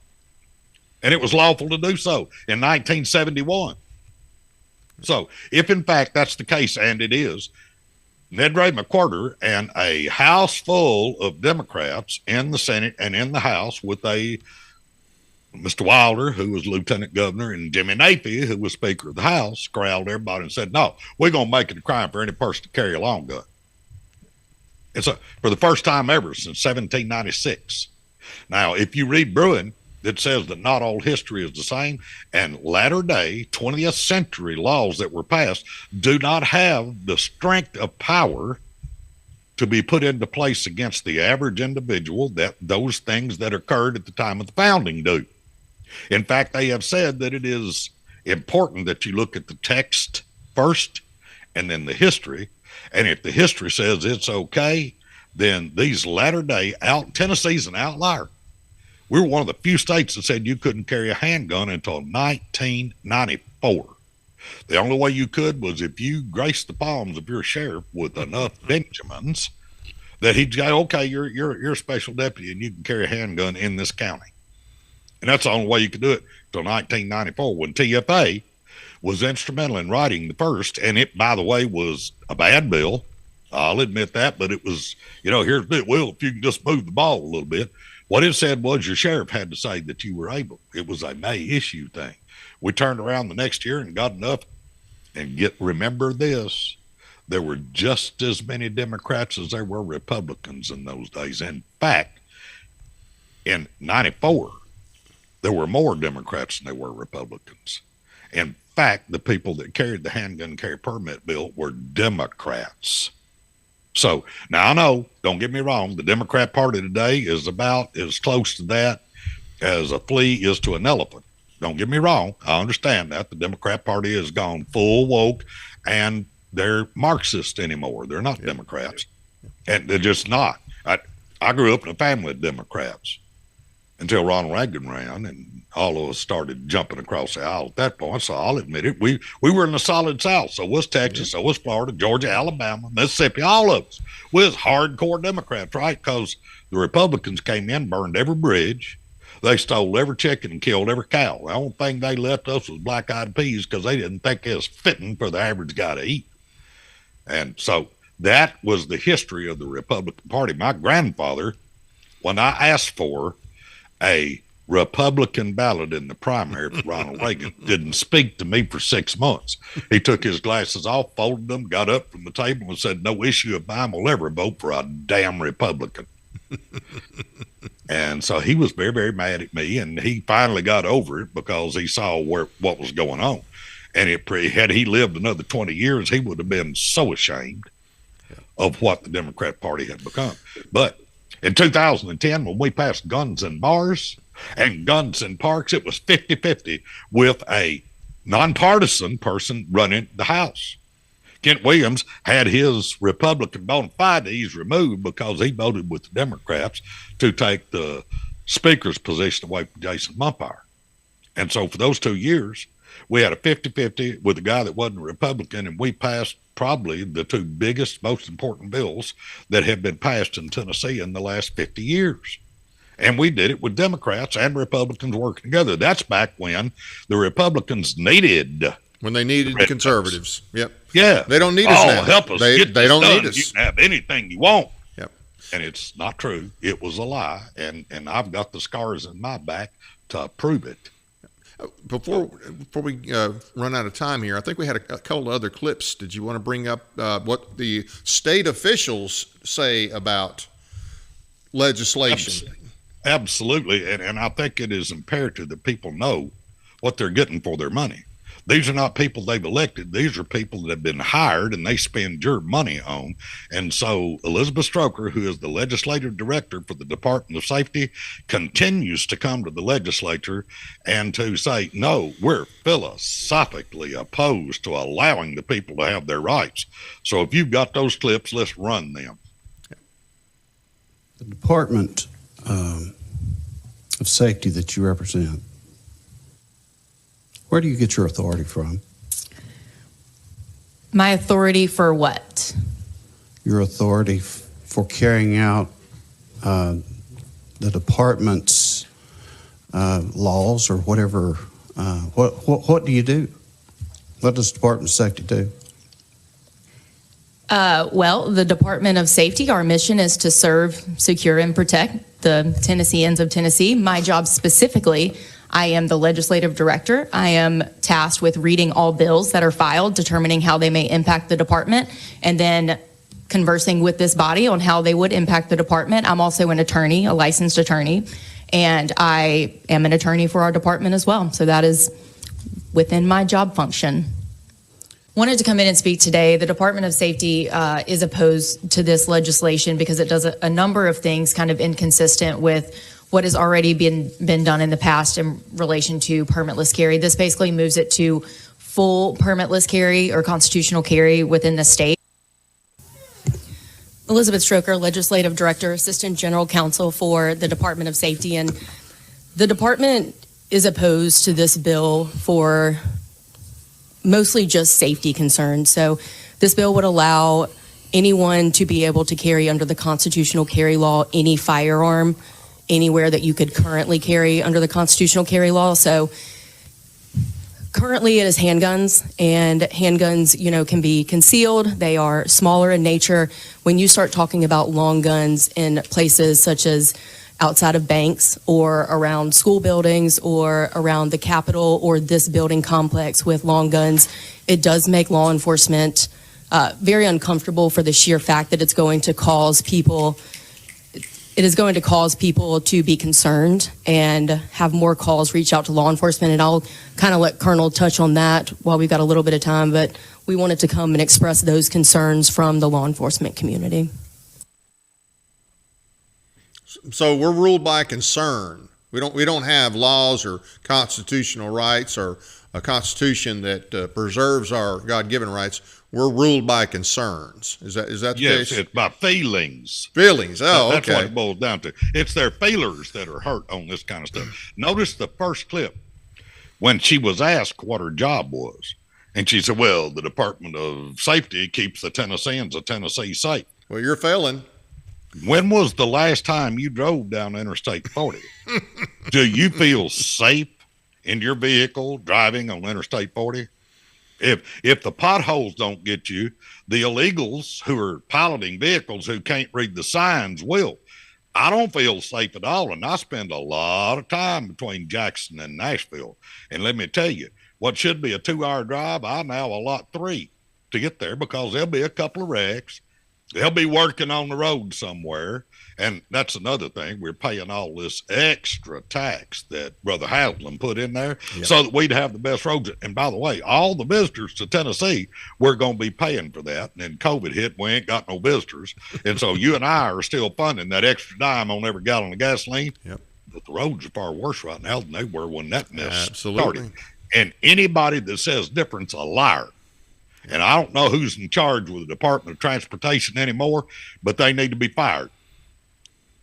And it was lawful to do so in 1971. So if, in fact, that's the case, and it is, Ned Ray McWhorter and a House full of Democrats in the Senate and in the House with Mr. Wilder, who was lieutenant governor, and Jimmy Naphy, who was speaker of the House, corralled everybody and said, no, we're going to make it a crime for any person to carry a long gun. It's for the first time ever since 1796. Now, if you read Bruin, it says that not all history is the same, and latter day 20th century laws that were passed do not have the strength of power to be put into place against the average individual that those things that occurred at the time of the founding do. In fact, they have said that it is important that you look at the text first and then the history. And if the history says it's okay, then these latter day Tennessee's an outlier. We were one of the few states that said you couldn't carry a handgun until 1994. The only way you could was if you graced the palms of your sheriff with enough Benjamins that he'd go, okay, you're a special deputy and you can carry a handgun in this county. And that's the only way you could do it until 1994, when TFA was instrumental in writing the first. And it, by the way, was a bad bill. I'll admit that, but it was, here's the well, if you can just move the ball a little bit. What it said was your sheriff had to say that you were able. It was a May issue thing. We turned around the next year and got enough. And remember this, there were just as many Democrats as there were Republicans in those days. In fact, in 94, there were more Democrats than there were Republicans. In fact, the people that carried the handgun carry permit bill were Democrats. So now I know, don't get me wrong, the Democrat Party today is about as close to that as a flea is to an elephant. Don't get me wrong. I understand that. The Democrat Party has gone full woke and they're Marxist anymore. They're not Democrats. And they're just not. I grew up in a family of Democrats until Ronald Reagan ran and all of us started jumping across the aisle at that point. So I'll admit it. We were in the solid South. So was Texas, so was Florida, Georgia, Alabama, Mississippi, all of us. We was hardcore Democrats, right? Because the Republicans came in, burned every bridge. They stole every chicken and killed every cow. The only thing they left us was black-eyed peas because they didn't think it was fitting for the average guy to eat. And so that was the history of the Republican Party. My grandfather, when I asked for a Republican ballot in the primary for Ronald Reagan, didn't speak to me for 6 months. He took his glasses off, folded them, got up from the table and said, no issue of mine will ever vote for a damn Republican. And so he was very, very mad at me, and he finally got over it because he saw what was going on. And had he lived another 20 years, he would have been so ashamed of what the Democrat Party had become. But in 2010, when we passed guns in bars and guns in parks, it was 50-50 with a nonpartisan person running the House. Kent Williams had his Republican bona fides removed because he voted with the Democrats to take the speaker's position away from Jason Mumpire. And so for those 2 years, we had a 50-50 with a guy that wasn't a Republican, and we passed probably the two biggest, most important bills that have been passed in Tennessee in the last 50 years. And we did it with Democrats and Republicans working together. That's back when the Republicans needed... When they needed conservatives. Yep. Yeah. They don't need us now. Help us. They don't need us. You can have anything you want. Yep. And it's not true. It was a lie. And I've got the scars in my back to prove it. Before we run out of time here, I think we had a couple of other clips. Did you want to bring up what the state officials say about legislation? Absolutely. And I think it is imperative that people know what they're getting for their money. These are not people they've elected. These are people that have been hired and they spend your money on. And so Elizabeth Stroker, who is the legislative director for the Department of Safety, continues to come to the legislature and to say, no, we're philosophically opposed to allowing the people to have their rights. So if you've got those clips, let's run them. The Department of Safety that you represent, where do you get your authority from? My authority for what? Your authority for carrying out the department's laws or whatever. What do you do? What does the Department of Safety do? Well, the Department of Safety, our mission is to serve, secure, and protect the Tennesseans of Tennessee. My job specifically, I am the legislative director. I am tasked with reading all bills that are filed, determining how they may impact the department, and then conversing with this body on how they would impact the department. I'm also an attorney, a licensed attorney, and I am an attorney for our department as well. So that is within my job function. Wanted to come in and speak today. The Department of Safety is opposed to this legislation because it does a number of things kind of inconsistent with what has already been done in the past in relation to permitless carry. This basically moves it to full permitless carry or constitutional carry within the state. Elizabeth Stroker, Legislative Director, Assistant General Counsel for the Department of Safety. And the department is opposed to this bill for mostly just safety concerns. So this bill would allow anyone to be able to carry under the constitutional carry law any firearm anywhere that you could currently carry under the constitutional carry law. So currently it is handguns, and handguns, can be concealed. They are smaller in nature. When you start talking about long guns in places such as outside of banks or around school buildings or around the Capitol or this building complex with long guns, it does make law enforcement very uncomfortable for the sheer fact that it's going to cause people to be concerned and have more calls reach out to law enforcement. And I'll kind of let Colonel touch on that while we've got a little bit of time, but we wanted to come and express those concerns from the law enforcement community. So we're ruled by concern. We don't have laws or constitutional rights or a constitution that preserves our God-given rights. We're ruled by concerns. Is that the Yes, case? it's by feelings. Feelings. Oh, That's okay. what it boils down to. It's their feelers that are hurt on this kind of stuff. Notice the first clip when she was asked what her job was. And she said, well, the Department of Safety keeps the Tennesseans of Tennessee safe. Well, you're failing. When was the last time you drove down Interstate 40? Do you feel safe in your vehicle driving on Interstate 40? If the potholes don't get you, the illegals who are piloting vehicles who can't read the signs will. I don't feel safe at all, and I spend a lot of time between Jackson and Nashville. And let me tell you, what should be a 2-hour drive, I now allot 3 to get there because there'll be a couple of wrecks. They'll be working on the road somewhere. And that's another thing. We're paying all this extra tax that Brother Haslam put in there so that we'd have the best roads. And by the way, all the visitors to Tennessee, we're going to be paying for that. And then COVID hit, we ain't got no visitors. And so you and I are still funding that extra dime on every gallon of gasoline. Yep. But the roads are far worse right now than they were when that mess Absolutely. started. And anybody that says different's a liar. And I don't know who's in charge with the Department of Transportation anymore, but they need to be fired.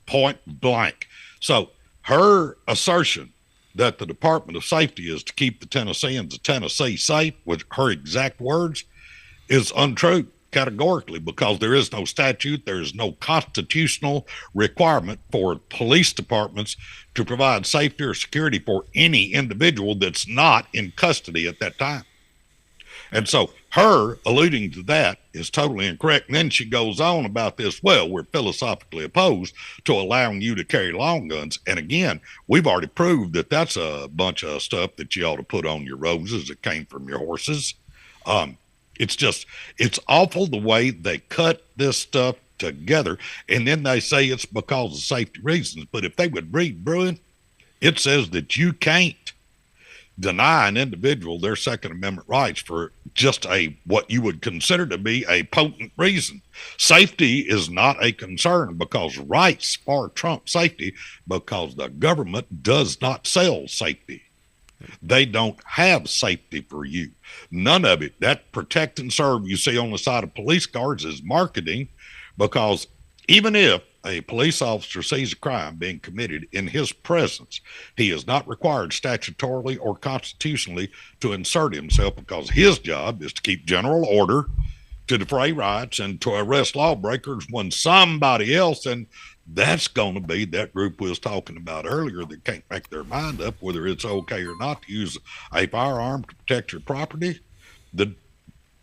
Point blank. So her assertion that the Department of Safety is to keep the Tennesseans of Tennessee safe, with her exact words, is untrue categorically, because there is no statute, there is no constitutional requirement for police departments to provide safety or security for any individual that's not in custody at that time. And so her alluding to that is totally incorrect. And then she goes on about this, well, we're philosophically opposed to allowing you to carry long guns. And again, we've already proved that that's a bunch of stuff that you ought to put on your roses that came from your horses. It's awful the way they cut this stuff together. And then they say it's because of safety reasons. But if they would read Bruin, it says that you can't deny an individual their Second Amendment rights for just what you would consider to be a potent reason. Safety is not a concern because rights far trump safety, because the government does not sell safety. They don't have safety for you. None of it. That protect and serve you see on the side of police cars is marketing, because even if a police officer sees a crime being committed in his presence, he is not required statutorily or constitutionally to insert himself, because his job is to keep general order, to defray riots, and to arrest lawbreakers when somebody else, and that's going to be that group we was talking about earlier that can't make their mind up whether it's okay or not to use a firearm to protect your property. The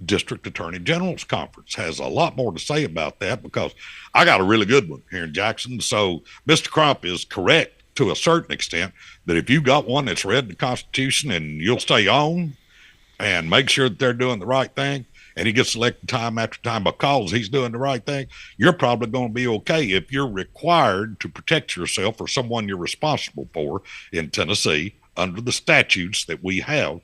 District Attorney General's Conference has a lot more to say about that, because I got a really good one here in Jackson. So Mr. Crump is correct to a certain extent that if you've got one that's read the Constitution and you'll stay on and make sure that they're doing the right thing, and he gets elected time after time because he's doing the right thing, you're probably going to be okay. If you're required to protect yourself or someone you're responsible for in Tennessee under the statutes that we have.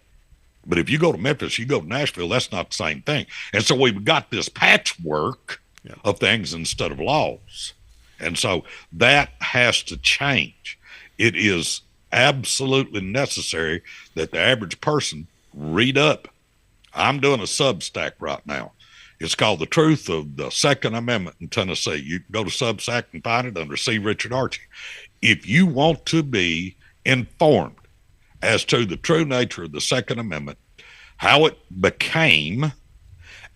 But if you go to Memphis, you go to Nashville, that's not the same thing. And so we've got this patchwork of things instead of laws. And so that has to change. It is absolutely necessary that the average person read up. I'm doing a Substack right now. It's called The Truth of the Second Amendment in Tennessee. You can go to Substack and find it under C. Richard Archie. If you want to be informed as to the true nature of the Second Amendment, how it became,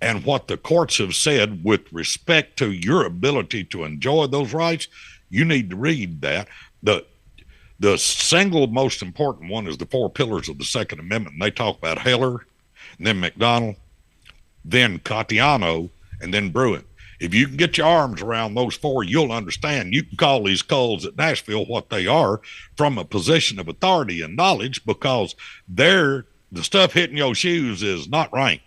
and what the courts have said with respect to your ability to enjoy those rights, you need to read that. The single most important one is the 4 pillars of the Second Amendment. And they talk about Heller, and then McDonald, then Catiano, and then Bruin. If you can get your arms around those 4, you'll understand. You can call these culls at Nashville what they are from a position of authority and knowledge, because the stuff hitting your shoes is not right.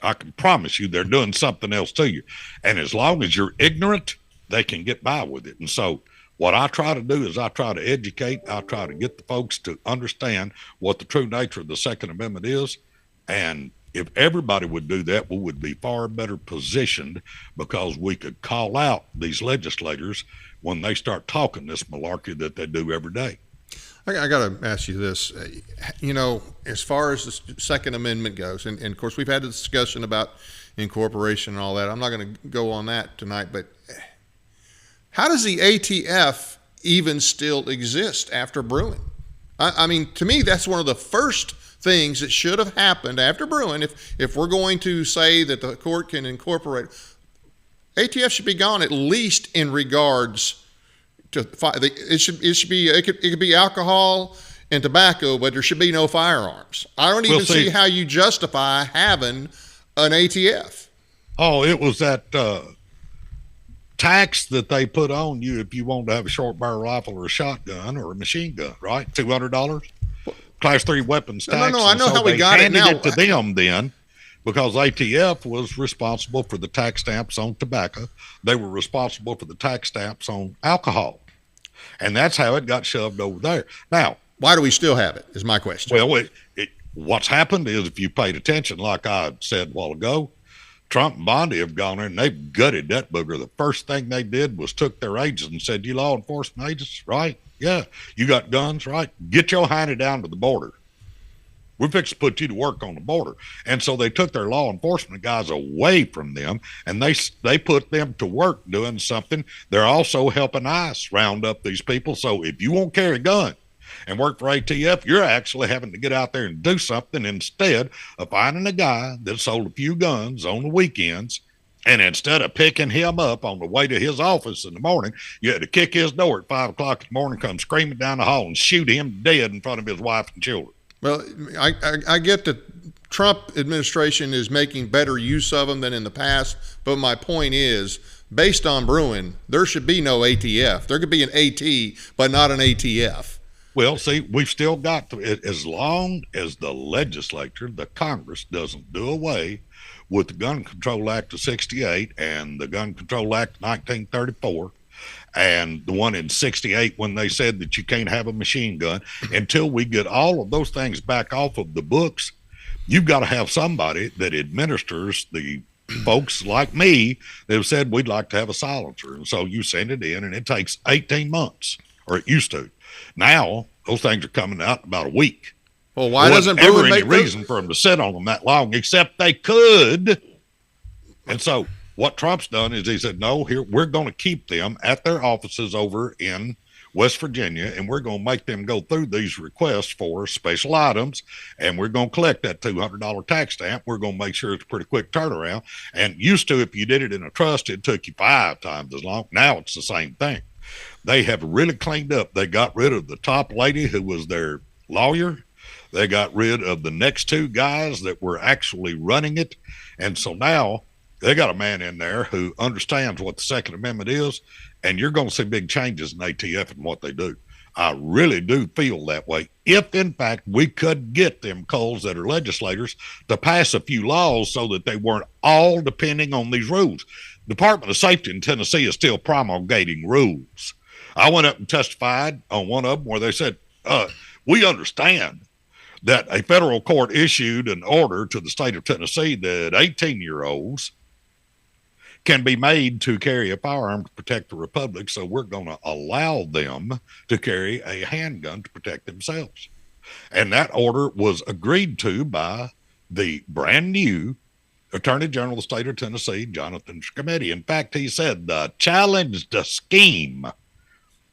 I can promise you they're doing something else to you. And as long as you're ignorant, they can get by with it. And so what I try to do is I try to educate. I try to get the folks to understand what the true nature of the Second Amendment is. And if everybody would do that, we would be far better positioned, because we could call out these legislators when they start talking this malarkey that they do every day. I got to ask you this. As far as the Second Amendment goes, and of course we've had a discussion about incorporation and all that. I'm not going to go on that tonight, but how does the ATF even still exist after Bruin? I mean, to me, that's one of the first things that should have happened after Bruin. If we're going to say that the court can incorporate, ATF should be gone, at least in regards to it could be alcohol and tobacco, but there should be no firearms. I don't even see how you justify having an ATF. Oh, it was that tax that they put on you if you wanted to have a short barrel rifle or a shotgun or a machine gun, right? $200. Class 3 weapons tax. No, I know how we got it now. It to them then, because ATF was responsible for the tax stamps on tobacco. They were responsible for the tax stamps on alcohol. And that's how it got shoved over there. Now, why do we still have it, is my question. Well, what's happened is, if you paid attention, like I said a while ago, Trump and Bondi have gone in and they've gutted that booger. The first thing they did was took their agents and said, you law enforcement agents, right? Yeah. You got guns, right? Get your hiney down to the border. We're fixing to put you to work on the border. And so they took their law enforcement guys away from them, and they put them to work doing something. They're also helping ICE round up these people. So if you won't carry a gun and work for ATF, you're actually having to get out there and do something instead of finding a guy that sold a few guns on the weekends. And instead of picking him up on the way to his office in the morning, you had to kick his door at 5 o'clock in the morning, come screaming down the hall and shoot him dead in front of his wife and children. Well, I get that Trump administration is making better use of them than in the past, but my point is, based on Bruin, there should be no ATF. There could be an AT, but not an ATF. Well, see, we've still got to, as long as the legislature, the Congress, doesn't do away with the Gun Control Act of 68 and the Gun Control Act of 1934, and the one in 68 when they said that you can't have a machine gun, until we get all of those things back off of the books, you've got to have somebody that administers the folks like me that have said we'd like to have a silencer. And so you send it in, and it takes 18 months, or it used to. Now, those things are coming out in about a week. Well, why doesn't Bruin make any reason for them to sit on them that long, except they could? And so what Trump's done is he said, no, here, we're going to keep them at their offices over in West Virginia, and we're going to make them go through these requests for special items, and we're going to collect that $200 tax stamp. We're going to make sure it's a pretty quick turnaround. And used to, if you did it in a trust, it took you 5 times as long. Now it's the same thing. They have really cleaned up. They got rid of the top lady who was their lawyer. They got rid of the next 2 guys that were actually running it. And so now they got a man in there who understands what the Second Amendment is, and you're going to see big changes in ATF and what they do. I really do feel that way. If, in fact, we could get them Coles that are legislators to pass a few laws so that they weren't all depending on these rules. Department of Safety in Tennessee is still promulgating rules. I went up and testified on one of them where they said, we understand that a federal court issued an order to the state of Tennessee that 18-year-olds can be made to carry a firearm to protect the republic, so we're going to allow them to carry a handgun to protect themselves. And that order was agreed to by the brand new Attorney General of the state of Tennessee, Jonathan Scammetti. In fact, he said the challenged scheme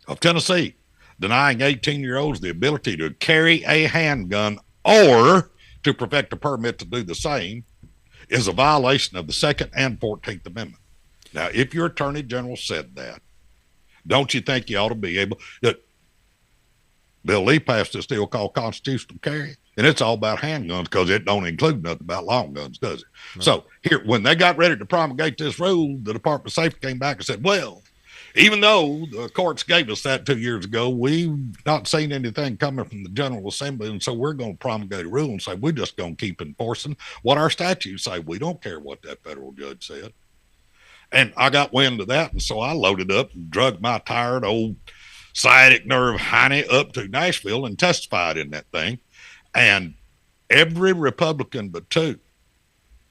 of Tennessee denying 18-year-olds the ability to carry a handgun or to perfect a permit to do the same is a violation of the 2nd and 14th Amendment. Now, if your Attorney General said that, don't you think you ought to be able to? Bill Lee passed this deal called constitutional carry, and it's all about handguns because it don't include nothing about long guns, does it? No. So here, when they got ready to promulgate this rule, the Department of Safety came back and said, well, even though the courts gave us that 2 years ago, we've not seen anything coming from the General Assembly, and so we're going to promulgate a rule and say we're just going to keep enforcing what our statutes say. We don't care what that federal judge said. And I got wind of that, and so I loaded up and drug my tired old sciatic nerve hiney up to Nashville and testified in that thing. And every Republican but two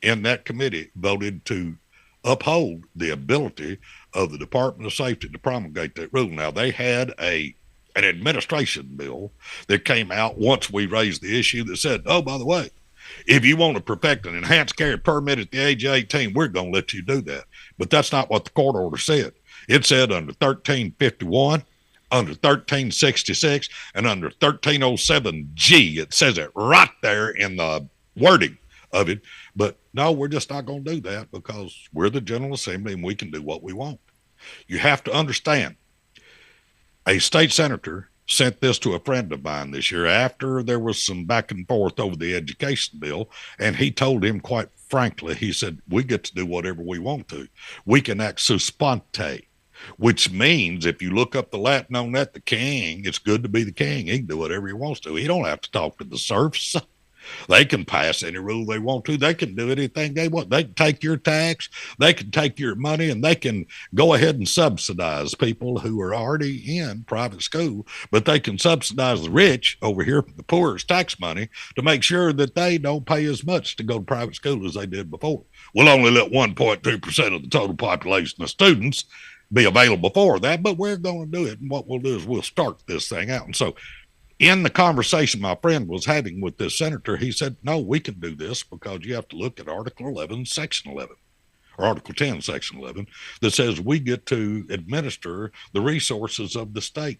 in that committee voted to uphold the ability of the Department of Safety to promulgate that rule. Now, they had an administration bill that came out once we raised the issue that said, oh, by the way, if you want to perfect an enhanced carry permit at the age of 18, we're going to let you do that. But that's not what the court order said. It said under 1351, under 1366, and under 1307G. It says it right there in the wording of it. But no, we're just not going to do that because we're the General Assembly and we can do what we want. You have to understand, a state senator sent this to a friend of mine this year after there was some back and forth over the education bill, and he told him quite frankly, he said, we get to do whatever we want to. We can act sus sponte, which means if you look up the Latin on that, the king, it's good to be the king. He can do whatever he wants to. He don't have to talk to the serfs. They can pass any rule they want to. They can do anything they want. They can take your tax. They can take your money, and they can go ahead and subsidize people who are already in private school. But they can subsidize the rich over here, the poor's tax money, to make sure that they don't pay as much to go to private school as they did before. We'll only let 1.2% of the total population of students be available for that, but we're going to do it. And what we'll do is we'll start this thing out. And so in the conversation my friend was having with this senator, he said, no, we can do this because you have to look at Article 11, Section 11, or Article 10, Section 11, that says we get to administer the resources of the state.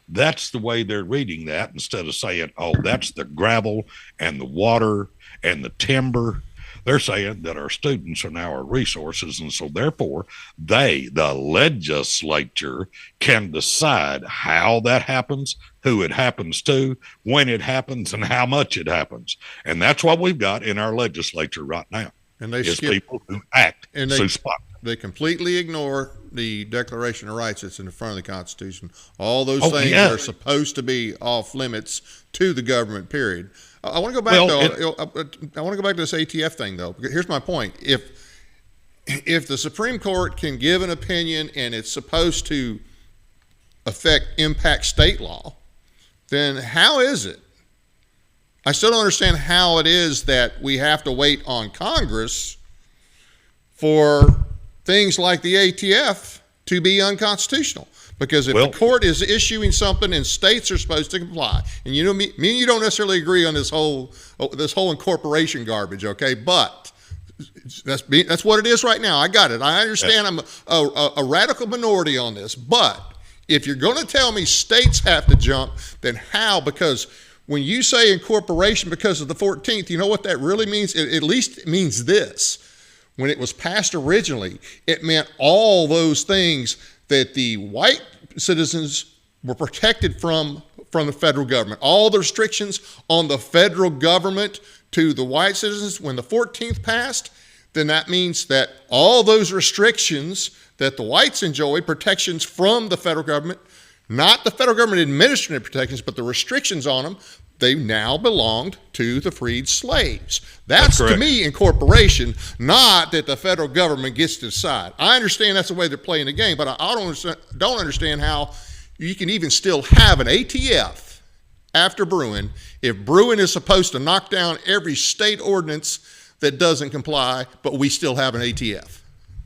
That's the way they're reading that instead of saying, oh, that's the gravel and the water and the timber. They're saying that our students are now our resources, and so therefore they, the legislature, can decide how that happens, who it happens to, when it happens, and how much it happens. And that's what we've got in our legislature right now. And they skip people who act and they completely ignore the Declaration of Rights that's in the front of the Constitution. All those things are supposed to be off limits to the government, period. I want to go back I want to go back to this ATF thing, though. Here's my point. If the Supreme Court can give an opinion and it's supposed to impact state law, then how is it? I still don't understand how it is that we have to wait on Congress for things like the ATF to be unconstitutional. Because if the court is issuing something and states are supposed to comply, and you know me and you don't necessarily agree on this whole incorporation garbage, okay? But that's what it is right now. I got it. I understand I'm a radical minority on this, but if you're going to tell me states have to jump, then how? Because when you say incorporation because of the 14th, you know what that really means? At least it means this. When it was passed originally, it meant all those things that the white citizens were protected from the federal government. All the restrictions on the federal government to the white citizens, when the 14th passed, then that means that all those restrictions that the whites enjoy, protections from the federal government, not the federal government administering the protections, but the restrictions on them, they now belonged to the freed slaves. That's to me incorporation, not that the federal government gets to decide. I understand that's the way they're playing the game, but I don't understand how you can even still have an ATF after Bruin if Bruin is supposed to knock down every state ordinance that doesn't comply, but we still have an ATF.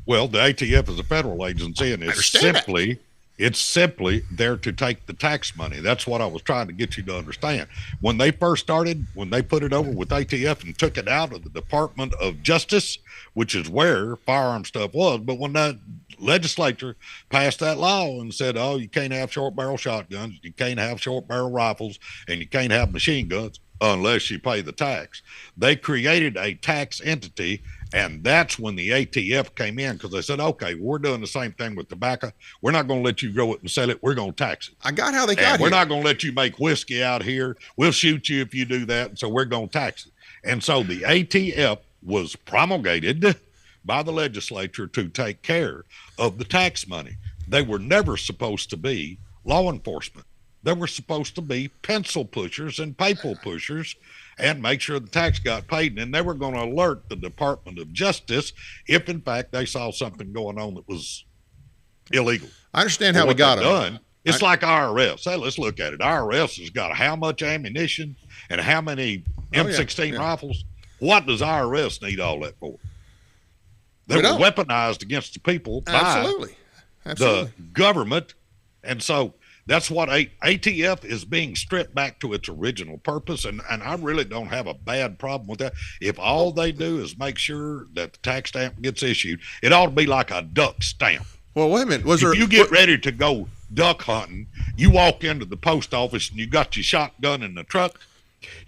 Well, the ATF is a federal agency, and it's simply there to take the tax money. That's what I was trying to get you to understand. When they first started, when they put it over with ATF and took it out of the Department of Justice, which is where firearm stuff was, but when the legislature passed that law and said, oh, you can't have short barrel shotguns, you can't have short barrel rifles, and you can't have machine guns unless you pay the tax. They created a tax entity, and that's when the ATF came in, because they said, okay, we're doing the same thing with tobacco. We're not going to let you grow it and sell it. We're going to tax it. I got how they got here. We're not going to let you make whiskey out here. We'll shoot you if you do that, and so we're going to tax it. And so the ATF was promulgated by the legislature to take care of the tax money. They were never supposed to be law enforcement. They were supposed to be pencil pushers and paper pushers and make sure the tax got paid. And then they were going to alert the Department of Justice if, in fact, they saw something going on that was illegal. I understand how we got it done. It's like IRS. Hey, let's look at it. IRS has got how much ammunition and how many M16 rifles. What does IRS need all that for? They were weaponized against the people by the government. And so that's what ATF is being stripped back to its original purpose. And I really don't have a bad problem with that. If all they do is make sure that the tax stamp gets issued, it ought to be like a duck stamp. Well, wait a minute. If you get ready to go duck hunting, you walk into the post office and you got your shotgun in the truck.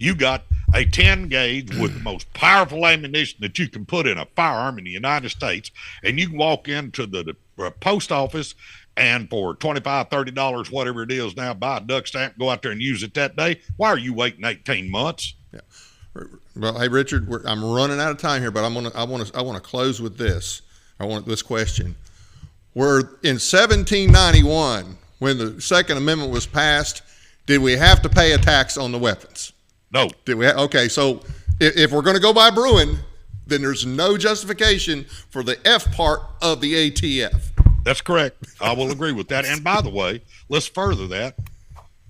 You got a 10 gauge with the most powerful ammunition that you can put in a firearm in the United States. And you can walk into the post office and for $25, $30, whatever it is now, buy a duck stamp, go out there and use it that day. Why are you waiting 18 months? Yeah. Well, hey, Richard, I'm running out of time here, but I want to close with this. I want this question. We're in 1791, when the Second Amendment was passed, did we have to pay a tax on the weapons? No. Did we? Okay, so if we're going to go by Bruin, then there's no justification for the F part of the ATF. That's correct. I will agree with that. And by the way, let's further that.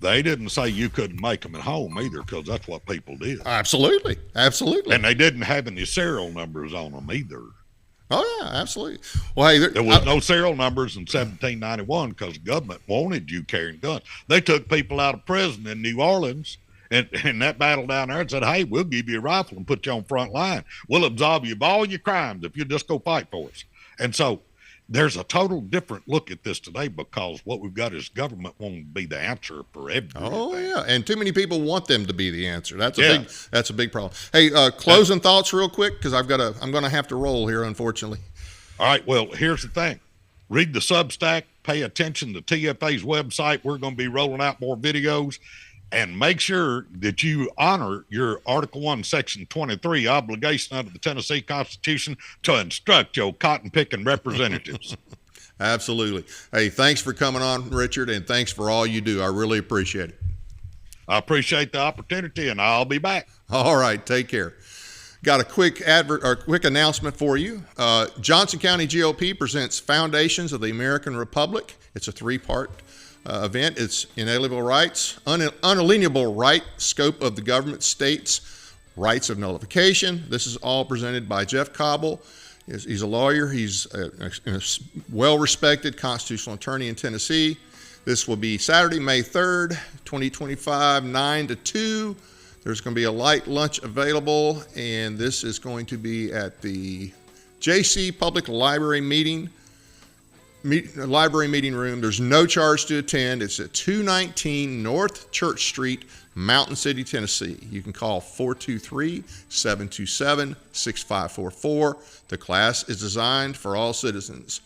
They didn't say you couldn't make them at home either, because that's what people did. Absolutely. And they didn't have any serial numbers on them either. Oh, yeah, absolutely. Well, hey, there was no serial numbers in 1791 because the government wanted you carrying guns. They took people out of prison in New Orleans and that battle down there and said, hey, we'll give you a rifle and put you on front line. We'll absolve you of all your crimes if you just go fight for us. And so there's a total different look at this today, because what we've got is government wanting to be the answer for everything. Oh, yeah, and too many people want them to be the answer. That's a big problem. Hey, closing thoughts real quick, because I'm going to have to roll here, unfortunately. All right, well, here's the thing. Read the Substack, pay attention to TFA's website. We're going to be rolling out more videos. And make sure that you honor your Article 1, Section 23 obligation under the Tennessee Constitution to instruct your cotton-picking representatives. Absolutely. Hey, thanks for coming on, Richard, and thanks for all you do. I really appreciate it. I appreciate the opportunity, and I'll be back. All right, take care. Got a quick quick announcement for you. Johnson County GOP presents Foundations of the American Republic. It's a 3-part event. It's inalienable rights, unalienable right, scope of the government, states, rights of nullification. This is all presented by Jeff Cobble. He's a lawyer. He's a well-respected constitutional attorney in Tennessee. This will be Saturday, May 3rd, 2025, 9 to 2. There's going to be a light lunch available, and this is going to be at the JC Public Library meeting room. There's no charge to attend. It's at 219 North Church Street, Mountain City, Tennessee. You can call 423-727-6544. The class is designed for all citizens.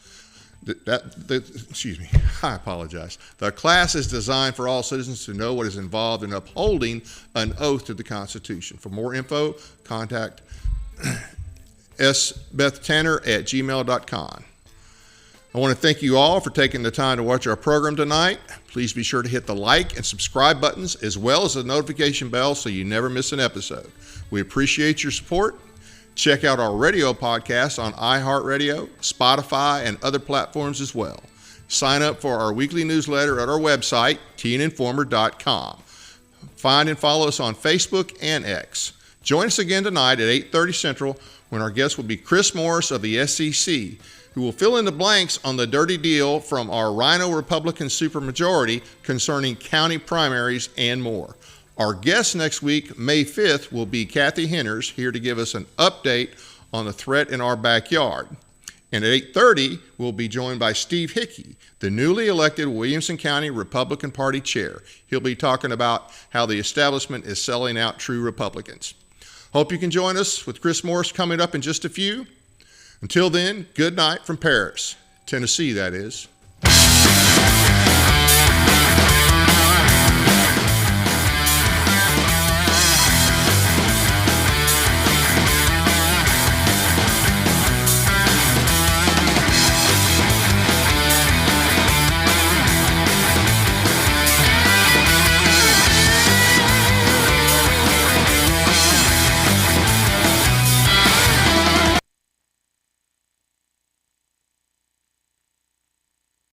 Excuse me, I apologize. The class is designed for all citizens to know what is involved in upholding an oath to the Constitution. For more info, contact sbethtanner@gmail.com. I want to thank you all for taking the time to watch our program tonight. Please be sure to hit the like and subscribe buttons as well as the notification bell so you never miss an episode. We appreciate your support. Check out our radio podcast on iHeartRadio, Spotify, and other platforms as well. Sign up for our weekly newsletter at our website, tandinformer.com. Find and follow us on Facebook and X. Join us again tonight at 8:30 Central when our guest will be Chris Morris of the SEC, who will fill in the blanks on the dirty deal from our Rhino Republican supermajority concerning county primaries and more. Our guest next week, May 5th, will be Kathy Henners, here to give us an update on the threat in our backyard. And at 8:30, we'll be joined by Steve Hickey, the newly elected Williamson County Republican Party chair. He'll be talking about how the establishment is selling out true Republicans. Hope you can join us with Chris Morris coming up in just a few. Until then, good night from Paris, Tennessee, that is.